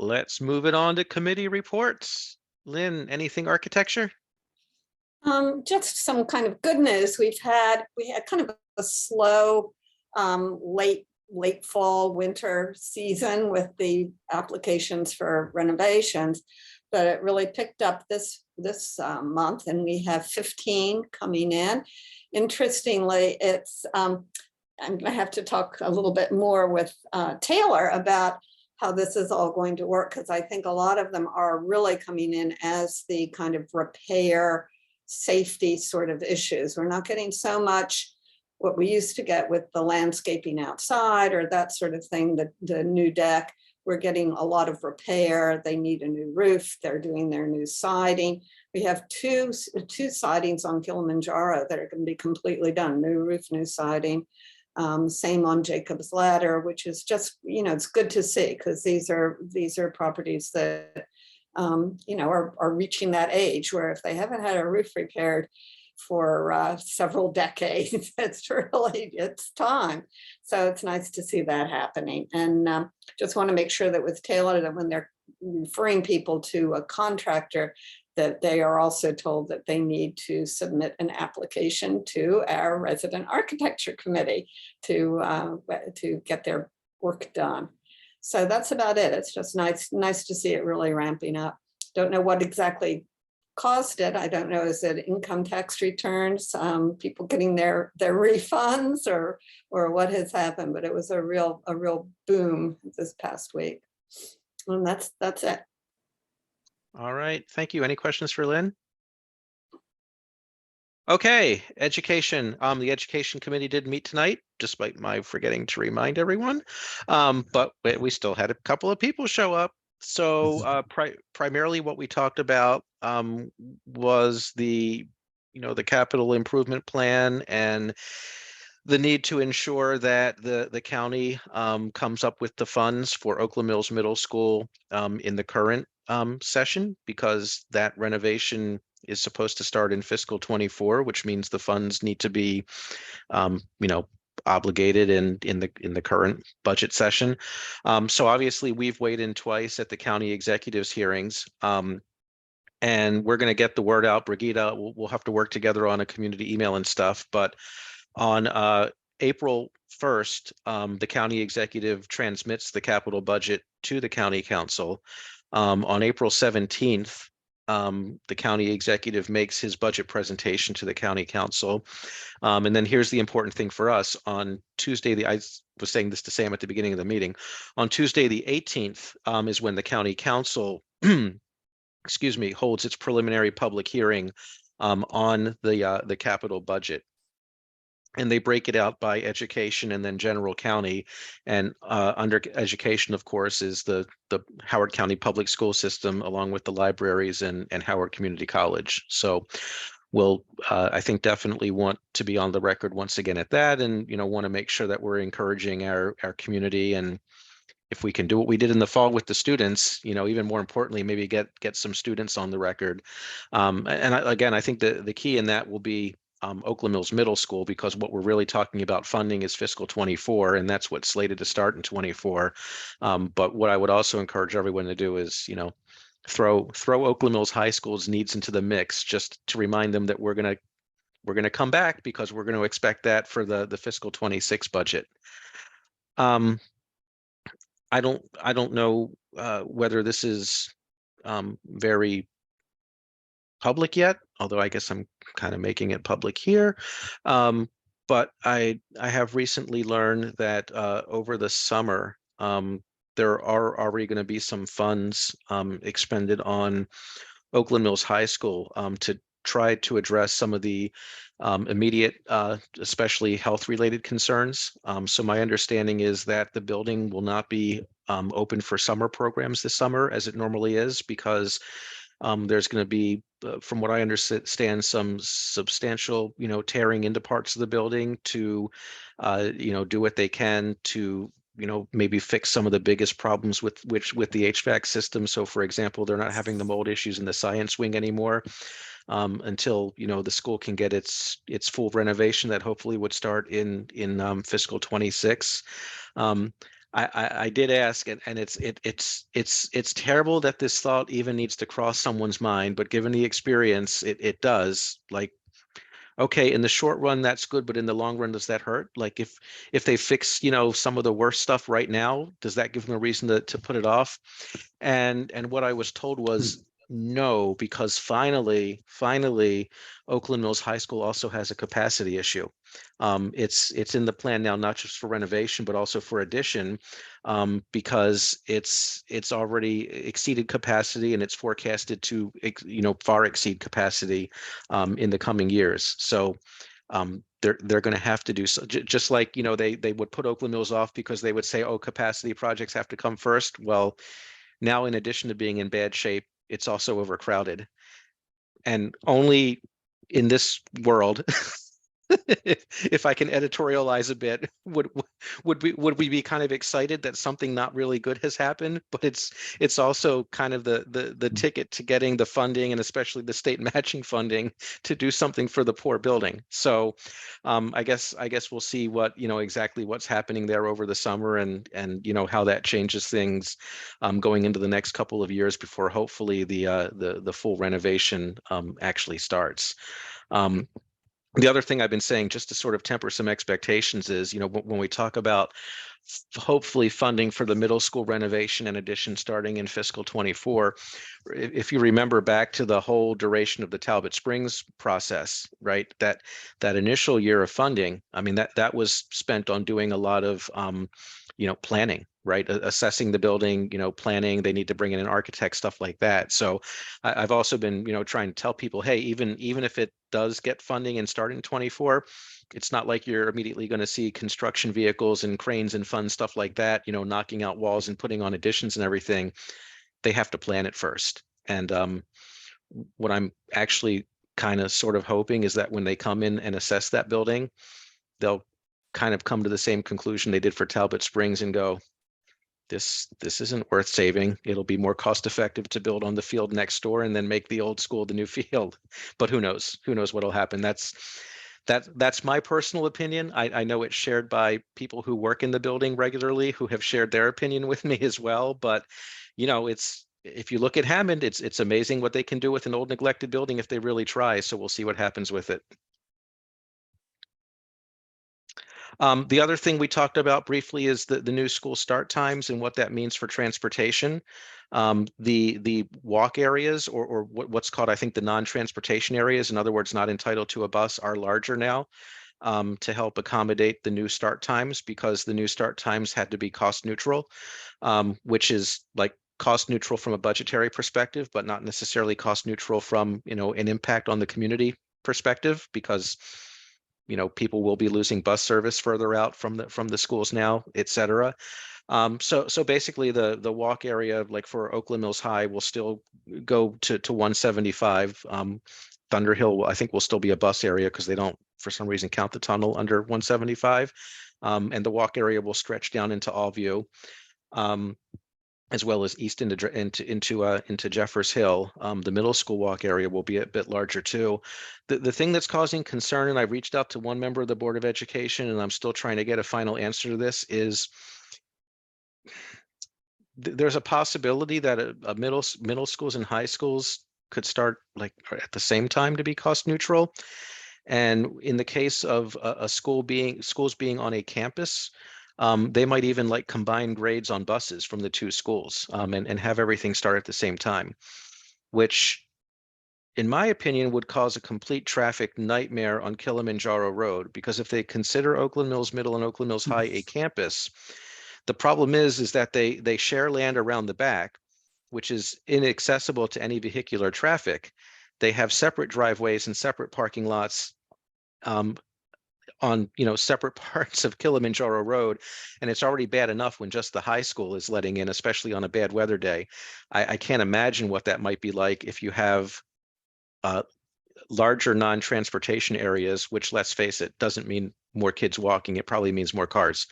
Let's move it on to committee reports. Lynn, anything architecture?
Just some kind of good news. We had kind of a slow late late fall, winter season with the applications for renovations, but it really picked up this month, and we have 15 coming in. Interestingly, it's I'm going to have to talk a little bit more with Taylor about how this is all going to work, because I think a lot of them are really coming in as the kind of repair, safety sort of issues. We're not getting so much what we used to get with the landscaping outside or that sort of thing, the new deck. We're getting a lot of repair. They need a new roof. They're doing their new siding. We have two sidings on Kilimanjaro that are going to be completely done. New roof, new siding. Same on Jacob's Ladder, which is just, it's good to see, because these are properties that, are reaching that age where if they haven't had a roof repaired for several decades, it's time. So it's nice to see that happening. And just want to make sure that with Taylor, that when they're referring people to a contractor, that they are also told that they need to submit an application to our resident architecture committee to get their work done. So that's about it. It's just nice to see it really ramping up. Don't know what exactly caused it. I don't know, is it income tax returns, people getting their refunds, or what has happened, but it was a real boom this past week. And that's it.
All right, thank you. Any questions for Lynn? Okay, education. The education committee did meet tonight, despite my forgetting to remind everyone. But we still had a couple of people show up. So primarily what we talked about was the capital improvement plan and the need to ensure that the county comes up with the funds for Oakland Mills Middle School in the current session, because that renovation is supposed to start in fiscal 24, which means the funds need to be obligated in the current budget session. So obviously we've weighed in twice at the county executives hearings. And we're going to get the word out. Brigida, we'll have to work together on a community email and stuff. But on April 1st, the county executive transmits the capital budget to the county council. On April 17th, the county executive makes his budget presentation to the county council. And then here's the important thing for us. On Tuesday, I was saying this to Sam at the beginning of the meeting, on Tuesday, the 18th is when the county council holds its preliminary public hearing on the capital budget. And they break it out by education and then general county. And under education, of course, is the Howard County Public School System, along with the libraries and Howard Community College. So we'll, I think, definitely want to be on the record once again at that, and want to make sure that we're encouraging our community, and if we can do what we did in the fall with the students, even more importantly, maybe get some students on the record. Again, I think the key in that will be Oakland Mills Middle School, because what we're really talking about funding is fiscal 24, and that's what's slated to start in 24. But what I would also encourage everyone to do is, throw Oakland Mills High School's needs into the mix, just to remind them that we're gonna come back, because we're going to expect that for the fiscal 26 budget. I don't know whether this is very public yet, although I guess I'm kind of making it public here. But I have recently learned that over the summer, there are already going to be some funds expended on Oakland Mills High School to try to address some of the immediate, especially health-related concerns. So my understanding is that the building will not be open for summer programs this summer, as it normally is, because there's going to be, from what I understand, some substantial, tearing into parts of the building to, do what they can to, maybe fix some of the biggest problems with the HVAC system. So, for example, they're not having the mold issues in the science wing anymore until the school can get its full renovation that hopefully would start in fiscal 26. I did ask, and it's terrible that this thought even needs to cross someone's mind, but given the experience, it does. Like, okay, in the short run, that's good, but in the long run, does that hurt? Like if they fix, you know, some of the worst stuff right now, does that give them a reason to put it off? And what I was told was no, because finally, Oakland Mills High School also has a capacity issue. It's in the plan now, not just for renovation, but also for addition, because it's already exceeded capacity and it's forecasted to, you know, far exceed capacity in the coming years. So they're going to have to do so, just like, you know, they would put Oakland Mills off because they would say, oh, capacity projects have to come first. Well, now, in addition to being in bad shape, it's also overcrowded. And only in this world, if I can editorialize a bit, would we be kind of excited that something not really good has happened? But it's also kind of the ticket to getting the funding, and especially the state matching funding, to do something for the poor building. So I guess we'll see what, you know, exactly what's happening there over the summer, and you know how that changes things going into the next couple of years before hopefully the full renovation actually starts. The other thing I've been saying, just to sort of temper some expectations, is, you know, when we talk about hopefully funding for the middle school renovation and addition starting in fiscal 24, if you remember back to the whole duration of the Talbot Springs process, right? That initial year of funding, I mean, that was spent on doing a lot of, you know, planning, right? Assessing the building, you know, planning. They need to bring in an architect, stuff like that. So I've also been, you know, trying to tell people, hey, even if it does get funding and start in 24, it's not like you're immediately going to see construction vehicles and cranes and fun stuff like that, you know, knocking out walls and putting on additions and everything. They have to plan it first. And what I'm actually kind of sort of hoping is that when they come in and assess that building, they'll kind of come to the same conclusion they did for Talbot Springs and go, this isn't worth saving. It'll be more cost effective to build on the field next door and then make the old school the new field. But who knows? Who knows what'll happen? That's my personal opinion. I know it's shared by people who work in the building regularly, who have shared their opinion with me as well. But you know, if you look at Hammond, it's amazing what they can do with an old neglected building if they really try. So we'll see what happens with it. The other thing we talked about briefly is the new school start times and what that means for transportation. The walk areas, or what's called, I think, the non-transportation areas, in other words, not entitled to a bus, are larger now to help accommodate the new start times, because the new start times had to be cost neutral, which is like cost neutral from a budgetary perspective, but not necessarily cost neutral from, you know, an impact on the community perspective, because you know, people will be losing bus service further out from the schools now, et cetera. So basically the walk area, like for Oakland Mills High, will still go to 175. Thunderhill, I think, will still be a bus area because they don't, for some reason, count the tunnel under 175. And the walk area will stretch down into Allview, as well as east into Jeffers Hill. The middle school walk area will be a bit larger too. The thing that's causing concern, and I've reached out to one member of the Board of Education, and I'm still trying to get a final answer to this, is there's a possibility that a middle schools and high schools could start like at the same time to be cost neutral. And in the case of schools being on a campus, they might even like combine grades on buses from the two schools, and have everything start at the same time, which in my opinion would cause a complete traffic nightmare on Kilimanjaro Road, because if they consider Oakland Mills Middle and Oakland Mills High a campus, the problem is that they share land around the back, which is inaccessible to any vehicular traffic. They have separate driveways and separate parking lots on, you know, separate parts of Kilimanjaro Road, and it's already bad enough when just the high school is letting in, especially on a bad weather day. I can't imagine what that might be like if you have larger non-transportation areas, which, let's face it, doesn't mean more kids walking. It probably means more cars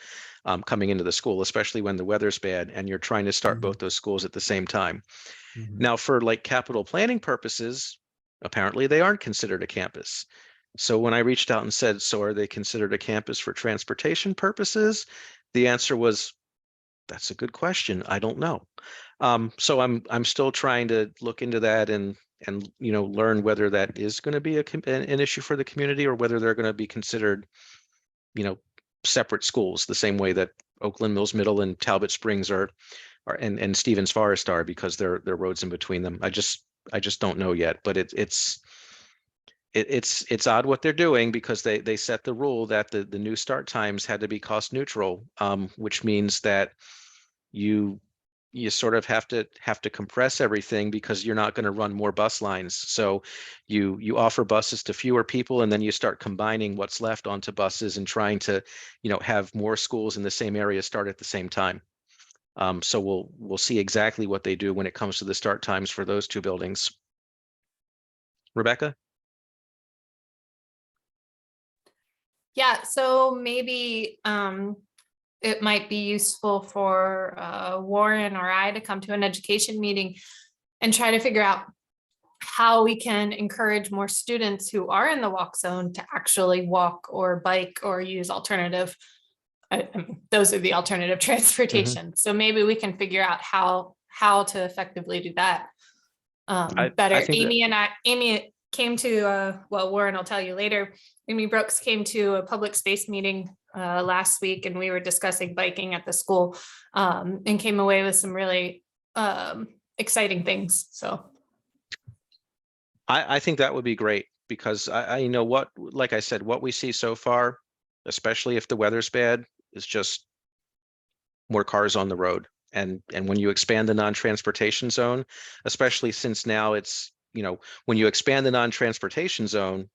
coming into the school, especially when the weather's bad and you're trying to start both those schools at the same time. Now, for like capital planning purposes, apparently they aren't considered a campus. So when I reached out and said, so are they considered a campus for transportation purposes? The answer was, that's a good question. I don't know. So I'm still trying to look into that and and learn whether that is going to be an issue for the community, or whether they're going to be considered separate schools, the same way that Oakland Mills Middle and Talbot Springs are and Stevens Forest are, because there are roads in between them. I just don't know yet, but it's odd what they're doing, because they set the rule that the new start times had to be cost neutral, which means that you sort of have to compress everything, because you're not going to run more bus lines. So you offer buses to fewer people, and then you start combining what's left onto buses and trying to have more schools in the same area start at the same time. So we'll see exactly what they do when it comes to the start times for those two buildings. Rebecca?
Yeah, so maybe it might be useful for Warren or I to come to an education meeting and try to figure out how we can encourage more students who are in the walk zone to actually walk or bike or use alternative. Those are the alternative transportation. So maybe we can figure out how to effectively do that better.
I think
Amy came to, well, Warren will tell you later, Amy Brooks came to a public space meeting last week, and we were discussing biking at the school and came away with some really exciting things. So
I think that would be great, because I what, like I said, what we see so far, especially if the weather's bad, is just more cars on the road. And when you expand the non-transportation zone, especially since now it's, when you expand the non-transportation zone,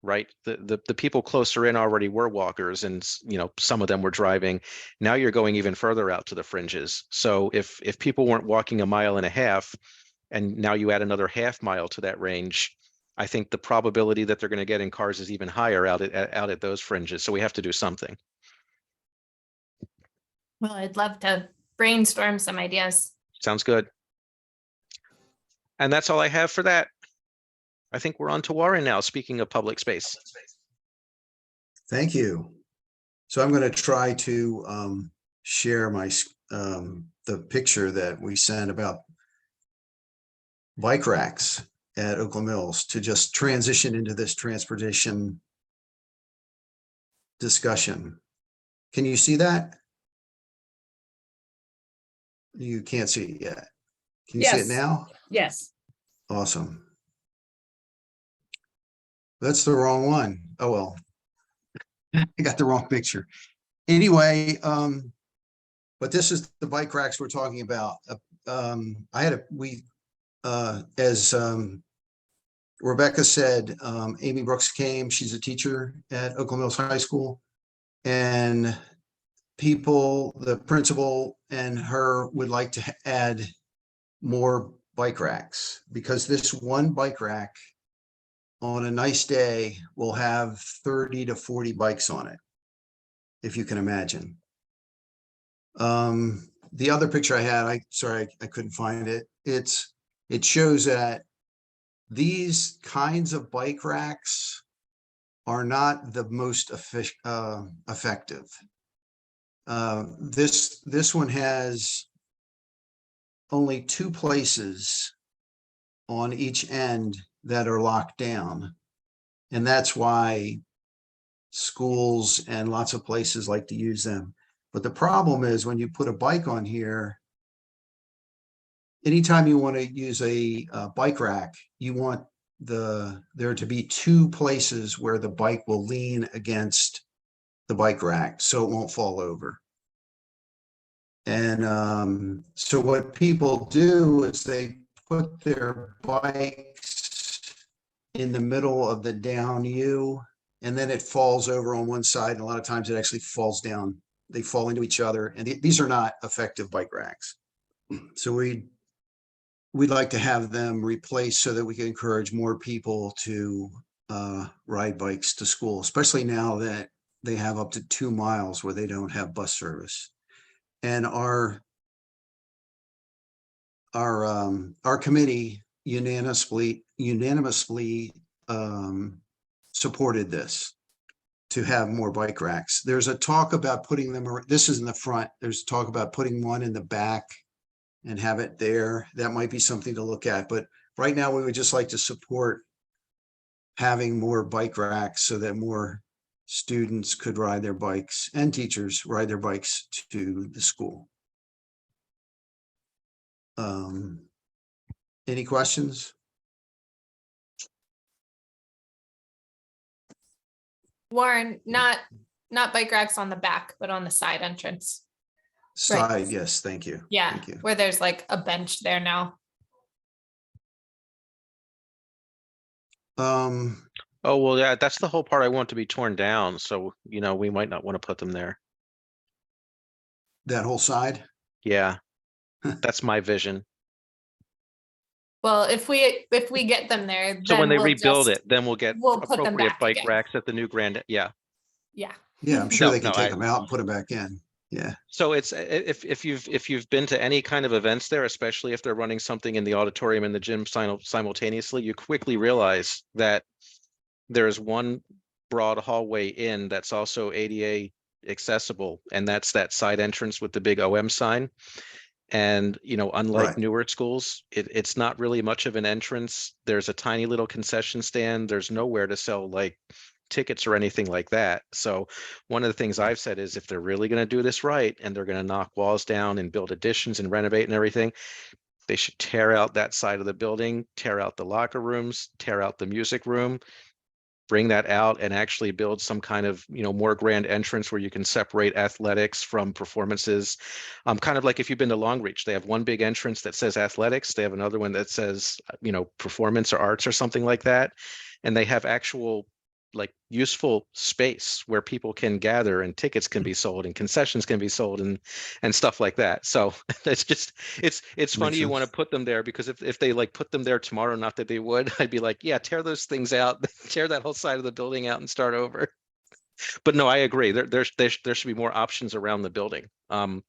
right, the people closer in already were walkers, and some of them were driving. Now you're going even further out to the fringes. So if people weren't walking 1.5 miles, and now you add another 0.5 mile to that range, I think the probability that they're going to get in cars is even higher out at those fringes. So we have to do something.
well, I'd love to brainstorm some ideas.
Sounds good. And that's all I have for that. I think we're on to Warren now, speaking of public space.
Thank you. So I'm going to try to share my the picture that we sent about bike racks at Oakland Mills, to just transition into this transportation discussion. Can you see that? You can't see it yet. Can you see it
Yes.
now?
Yes.
Awesome. That's the wrong one. Oh, well, I got the wrong picture. Anyway, but this is the bike racks we're talking about. As Rebecca said, Amy Brooks came, she's a teacher at Oakland Mills High School, and the principal and her would like to add more bike racks, because this one bike rack on a nice day will have 30 to 40 bikes on it, if you can imagine. The other picture I had, sorry, I couldn't find it. It shows that these kinds of bike racks are not the most effective. This one has only 2 places on each end that are locked down. And that's why schools and lots of places like to use them. But the problem is, when you put a bike on here, anytime you want to use a bike rack, you want there to be 2 places where the bike will lean against the bike rack, so it won't fall over. And so what people do is they put their bikes in the middle of the down U, and then it falls over on one side, and a lot of times it actually falls down. They fall into each other, and these are not effective bike racks. So we'd like to have them replaced so that we can encourage more people to ride bikes to school, especially now that they have up to 2 miles where they don't have bus service. And our committee unanimously supported this, to have more bike racks. There's a talk about putting them, this is in the front, there's talk about putting one in the back and have it there. That might be something to look at, but right now, we would just like to support having more bike racks so that more students could ride their bikes and teachers ride their bikes to the school. Any questions?
Warren, not bike racks on the back, but on the side entrance.
Side, yes, thank you.
Yeah,
Thank you.
where there's like a bench there now.
Oh, well, yeah, that's the whole part I want to be torn down. So, you know, we might not want to put them there.
That whole side?
Yeah, that's my vision.
Well, if we get them there,
So when
then
they
we'll
rebuild
just-
it, then we'll get
we'll put them
appropriate
back
bike
again.
racks at the new grand. Yeah.
Yeah.
Yeah, I'm sure
No,
they can
no,
take
I-
them out and put them back in. Yeah,
So it's if you've been to any kind of events there, especially if they're running something in the auditorium and the gym simultaneously, you quickly realize that there's one broad hallway in that's also ADA accessible, and that's that side entrance with the big OM sign. And, you know, unlike
Right.
newer schools, it's not really much of an entrance. There's a tiny little concession stand. There's nowhere to sell like tickets or anything like that. So one of the things I've said is if they're really going to do this right and they're going to knock walls down and build additions and renovate and everything, they should tear out that side of the building, tear out the locker rooms, tear out the music room, bring that out and actually build some kind of, you know, more grand entrance where you can separate athletics from performances. Kind of like if you've been to Long Reach, they have one big entrance that says athletics. They have another one that says, you know, performance or arts or something like that. And they have actual like useful space where people can gather and tickets can be sold and concessions can be sold and stuff like that. So it's just it's funny
Makes
you want to
sense.
put them there, because if they like put them there tomorrow, not that they would, I'd be like, yeah, tear those things out, tear that whole side of the building out and start over. But no, I agree. There should be more options around the building.
I'm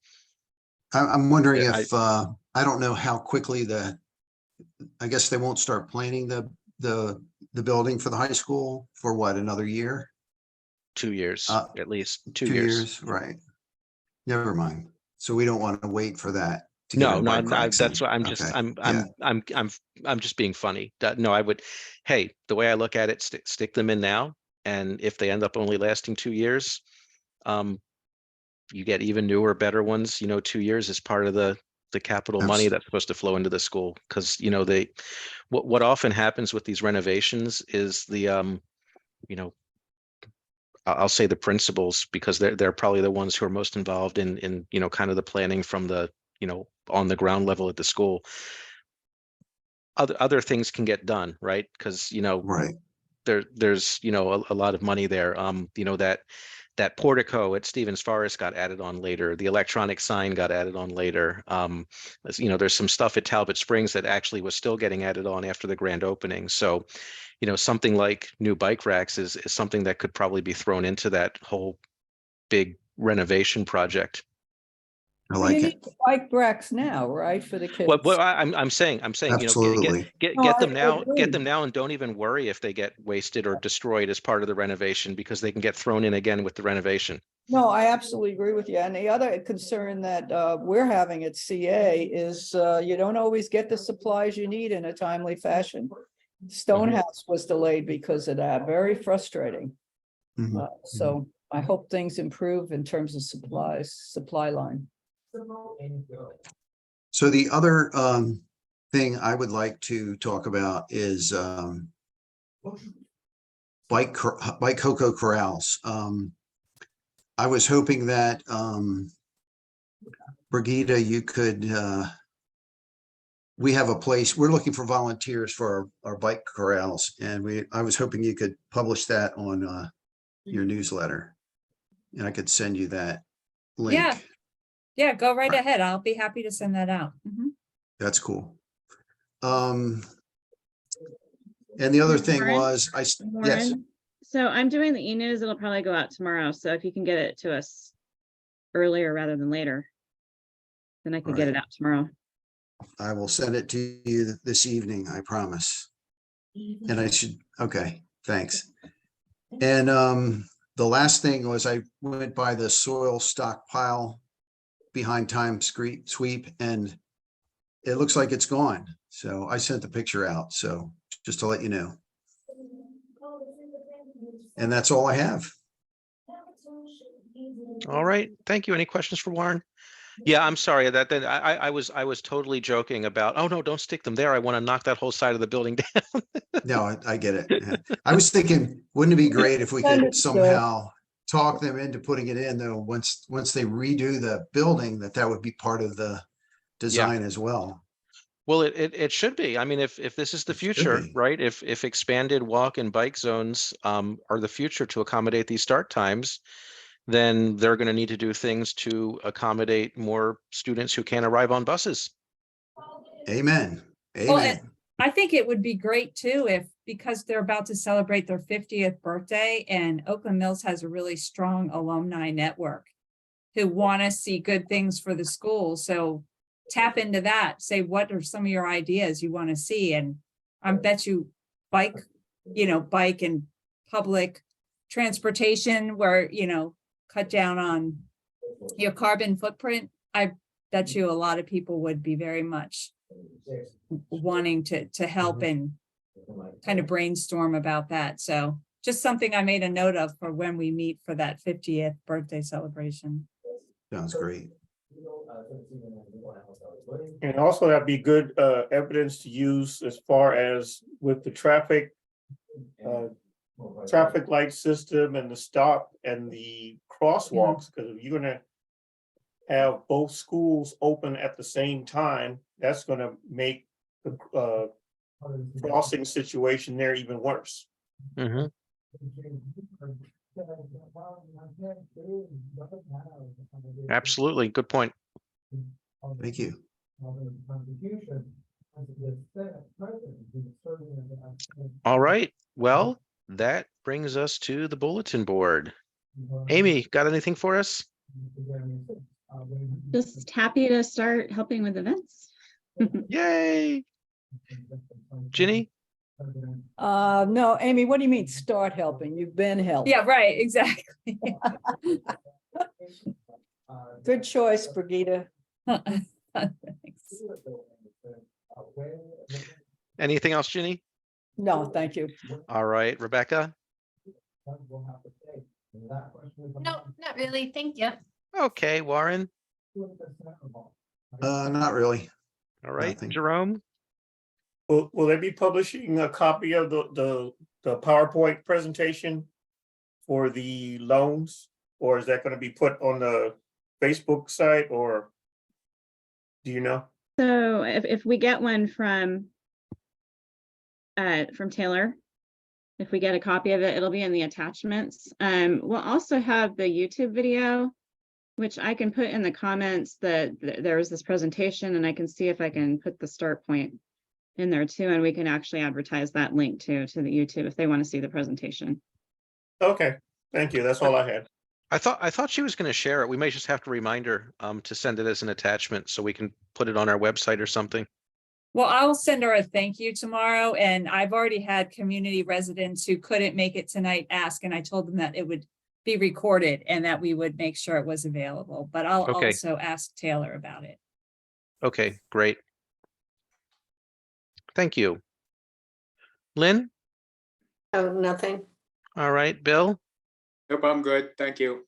wondering
Yeah,
if, I don't know how quickly I guess they won't start planning the building for the high school for what, another year?
2 years, at least 2
2
years.
years, right. Never mind. So we don't want to wait for that to get
No,
our
no,
bike racks
that's
in.
what I'm just,
Okay,
I'm
yeah.
just being funny. No, I would, hey, the way I look at it, stick them in now. And if they end up only lasting 2 years, you get even newer, better ones, you know, 2 years is part of the capital money that's supposed to flow into the school. Cause you know, what often happens with these renovations is the, you know, I'll say the principals, because they're probably the ones who are most involved in, you know, kind of the planning from the, you know, on the ground level at the school. Other things can get done, right? Because, you know,
Right.
there's, you know, a lot of money there. You know, that portico at Stevens Forest got added on later. The electronic sign got added on later. You know, there's some stuff at Talbot Springs that actually was still getting added on after the grand opening. So, you know, something like new bike racks is something that could probably be thrown into that whole big renovation project.
I
You
like it.
need bike racks now, right, for the kids?
What I'm saying, you know,
Absolutely.
No,
get
I
them now,
agree.
and don't even worry if they get wasted or destroyed as part of the renovation, because they can get thrown in again with the renovation.
No, I absolutely agree with you. And the other concern that we're having at CA is you don't always get the supplies you need in a timely fashion. Stonehouse was delayed because of that. Very frustrating.
Mhm.
So I hope things improve in terms of supply line.
So the other thing I would like to talk about is bike Coco corrals. I was hoping that Brigida, you could we have a place, we're looking for volunteers for our bike corrals, and I was hoping you could publish that on your newsletter. And I could send you that link.
Yeah. Yeah, go right
Right.
ahead. I'll be happy to send that out. Mhm.
That's cool. And the other thing
Warren?
was, yes,
Warren, so I'm doing the e-news. It'll probably go out tomorrow. So if you can get it to us earlier rather than later, then I can get
Right.
it out tomorrow.
I will send it to you this evening, I promise. And I should, okay, thanks. And the last thing was I went by the soil stockpile behind Times Sweep, and it looks like it's gone. So I sent the picture out. So just to let you know. And that's all I have.
All right, thank you. Any questions for Warren? Yeah, I'm sorry that I was totally joking about, oh no, don't stick them there. I want to knock that whole side of the building down.
No, I get it. Yeah. I was thinking, wouldn't it be great if we could
Understood.
somehow talk them into putting it in though, once they redo the building, that would be part of the design as well.
Well, it should be. I mean, if this is the
It should
future,
be.
right? If expanded walk and bike zones are the future to accommodate these start times, then they're going to need to do things to accommodate more students who can't arrive on buses.
Amen.
Well,
Amen.
I think it would be great too if, because they're about to celebrate their 50th birthday and Oakland Mills has a really strong alumni network who want to see good things for the school. So tap into that, say, what are some of your ideas you want to see? And I bet you bike and public transportation where, cut down on your carbon footprint. I bet you a lot of people would be very much wanting to help and kind of brainstorm about that. So just something I made a note of for when we meet for that 50th birthday celebration.
Sounds great.
And also that'd be good evidence to use as far as with the traffic light system and the stop and the crosswalks, because if you're gonna have both schools open at the same time, that's gonna make the crossing situation there even worse.
Mhm. Absolutely, good point.
Thank you.
All right, well, that brings us to the bulletin board. Amy, got anything for us?
Just happy to start helping with events.
Yay! Ginny?
No, Amy, what do you mean start helping? You've been helping.
Yeah, right, exactly.
Good choice, Brigitte.
Thanks.
Anything else, Ginny?
No, thank you.
All right, Rebecca?
No, not really. Thank you.
Okay, Warren?
Not really.
All right,
Nothing.
Jerome?
Will they be publishing a copy of the PowerPoint presentation for the loans? Or is that going to be put on the Facebook site, or do you know?
So if we get one from Taylor, if we get a copy of it, it'll be in the attachments. We'll also have the YouTube video, which I can put in the comments that there is this presentation, and I can see if I can put the start point in there too, and we can actually advertise that link to the YouTube if they want to see the presentation.
Okay, thank you. That's all I had.
I thought she was going to share it. We may just have to remind her to send it as an attachment so we can put it on our website or something.
Well, I'll send her a thank you tomorrow, and I've already had community residents who couldn't make it tonight ask, and I told them that it would be recorded and that we would make sure it was available, but I'll
Okay.
also ask Taylor about it.
Okay, great. Thank you. Lynn?
Oh, nothing.
All right, Bill?
Nope, I'm good. Thank you.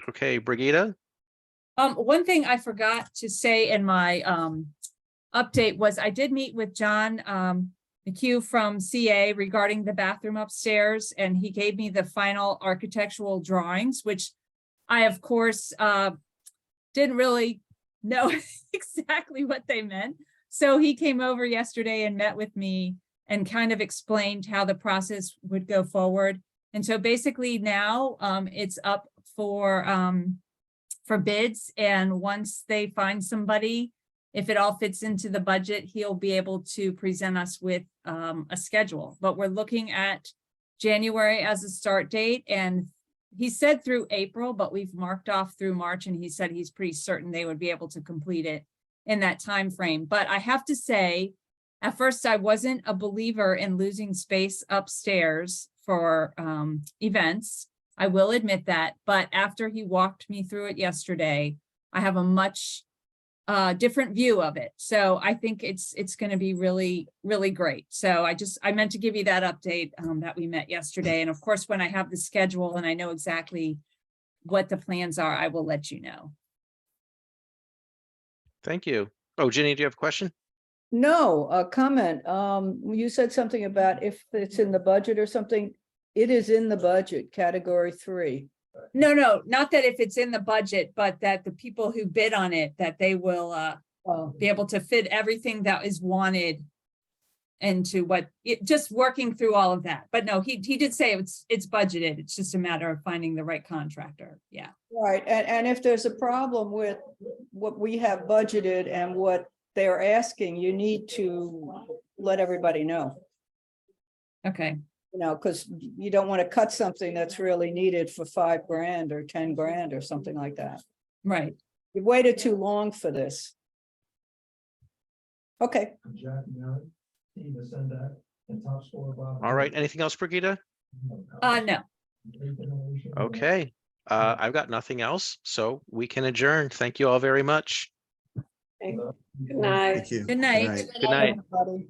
Okay, Brigitte?
One thing I forgot to say in my update was I did meet with John McHugh from CA regarding the bathroom upstairs, and he gave me the final architectural drawings, which I, of course, didn't really know exactly what they meant. So he came over yesterday and met with me and kind of explained how the process would go forward. And so basically now it's up for bids. And once they find somebody, if it all fits into the budget, he'll be able to present us with a schedule. But we're looking at January as a start date. And he said through April, but we've marked off through March, and he said he's pretty certain they would be able to complete it in that time frame. But I have to say, at first I wasn't a believer in losing space upstairs for events. I will admit that, but after he walked me through it yesterday, I have a much different view of it. So I think it's going to be really, really great. So I meant to give you that update that we met yesterday. And of course, when I have the schedule and I know exactly what the plans are, I will let you know.
Thank you. Oh, Ginny, do you have a question?
No, a comment. You said something about if it's in the budget or something. It is in the budget, category 3.
No, not that if it's in the budget, but that the people who bid on it, that they will be able to fit everything that is wanted into just working through all of that. But no, he did say it's budgeted. It's just a matter of finding the right contractor. Yeah.
Right, and if there's a problem with what we have budgeted and what they're asking, you need to let everybody know.
Okay.
You know, because you don't want to cut something that's really needed for $5,000 or $10,000 or something like that.
Right.
You waited too long for this. Okay.
All right. Anything else, Brigitte?
No.
Okay. I've got nothing else, so we can adjourn. Thank you all very much.
Good night.
Thank you.
Good night.
Good night.
Everybody.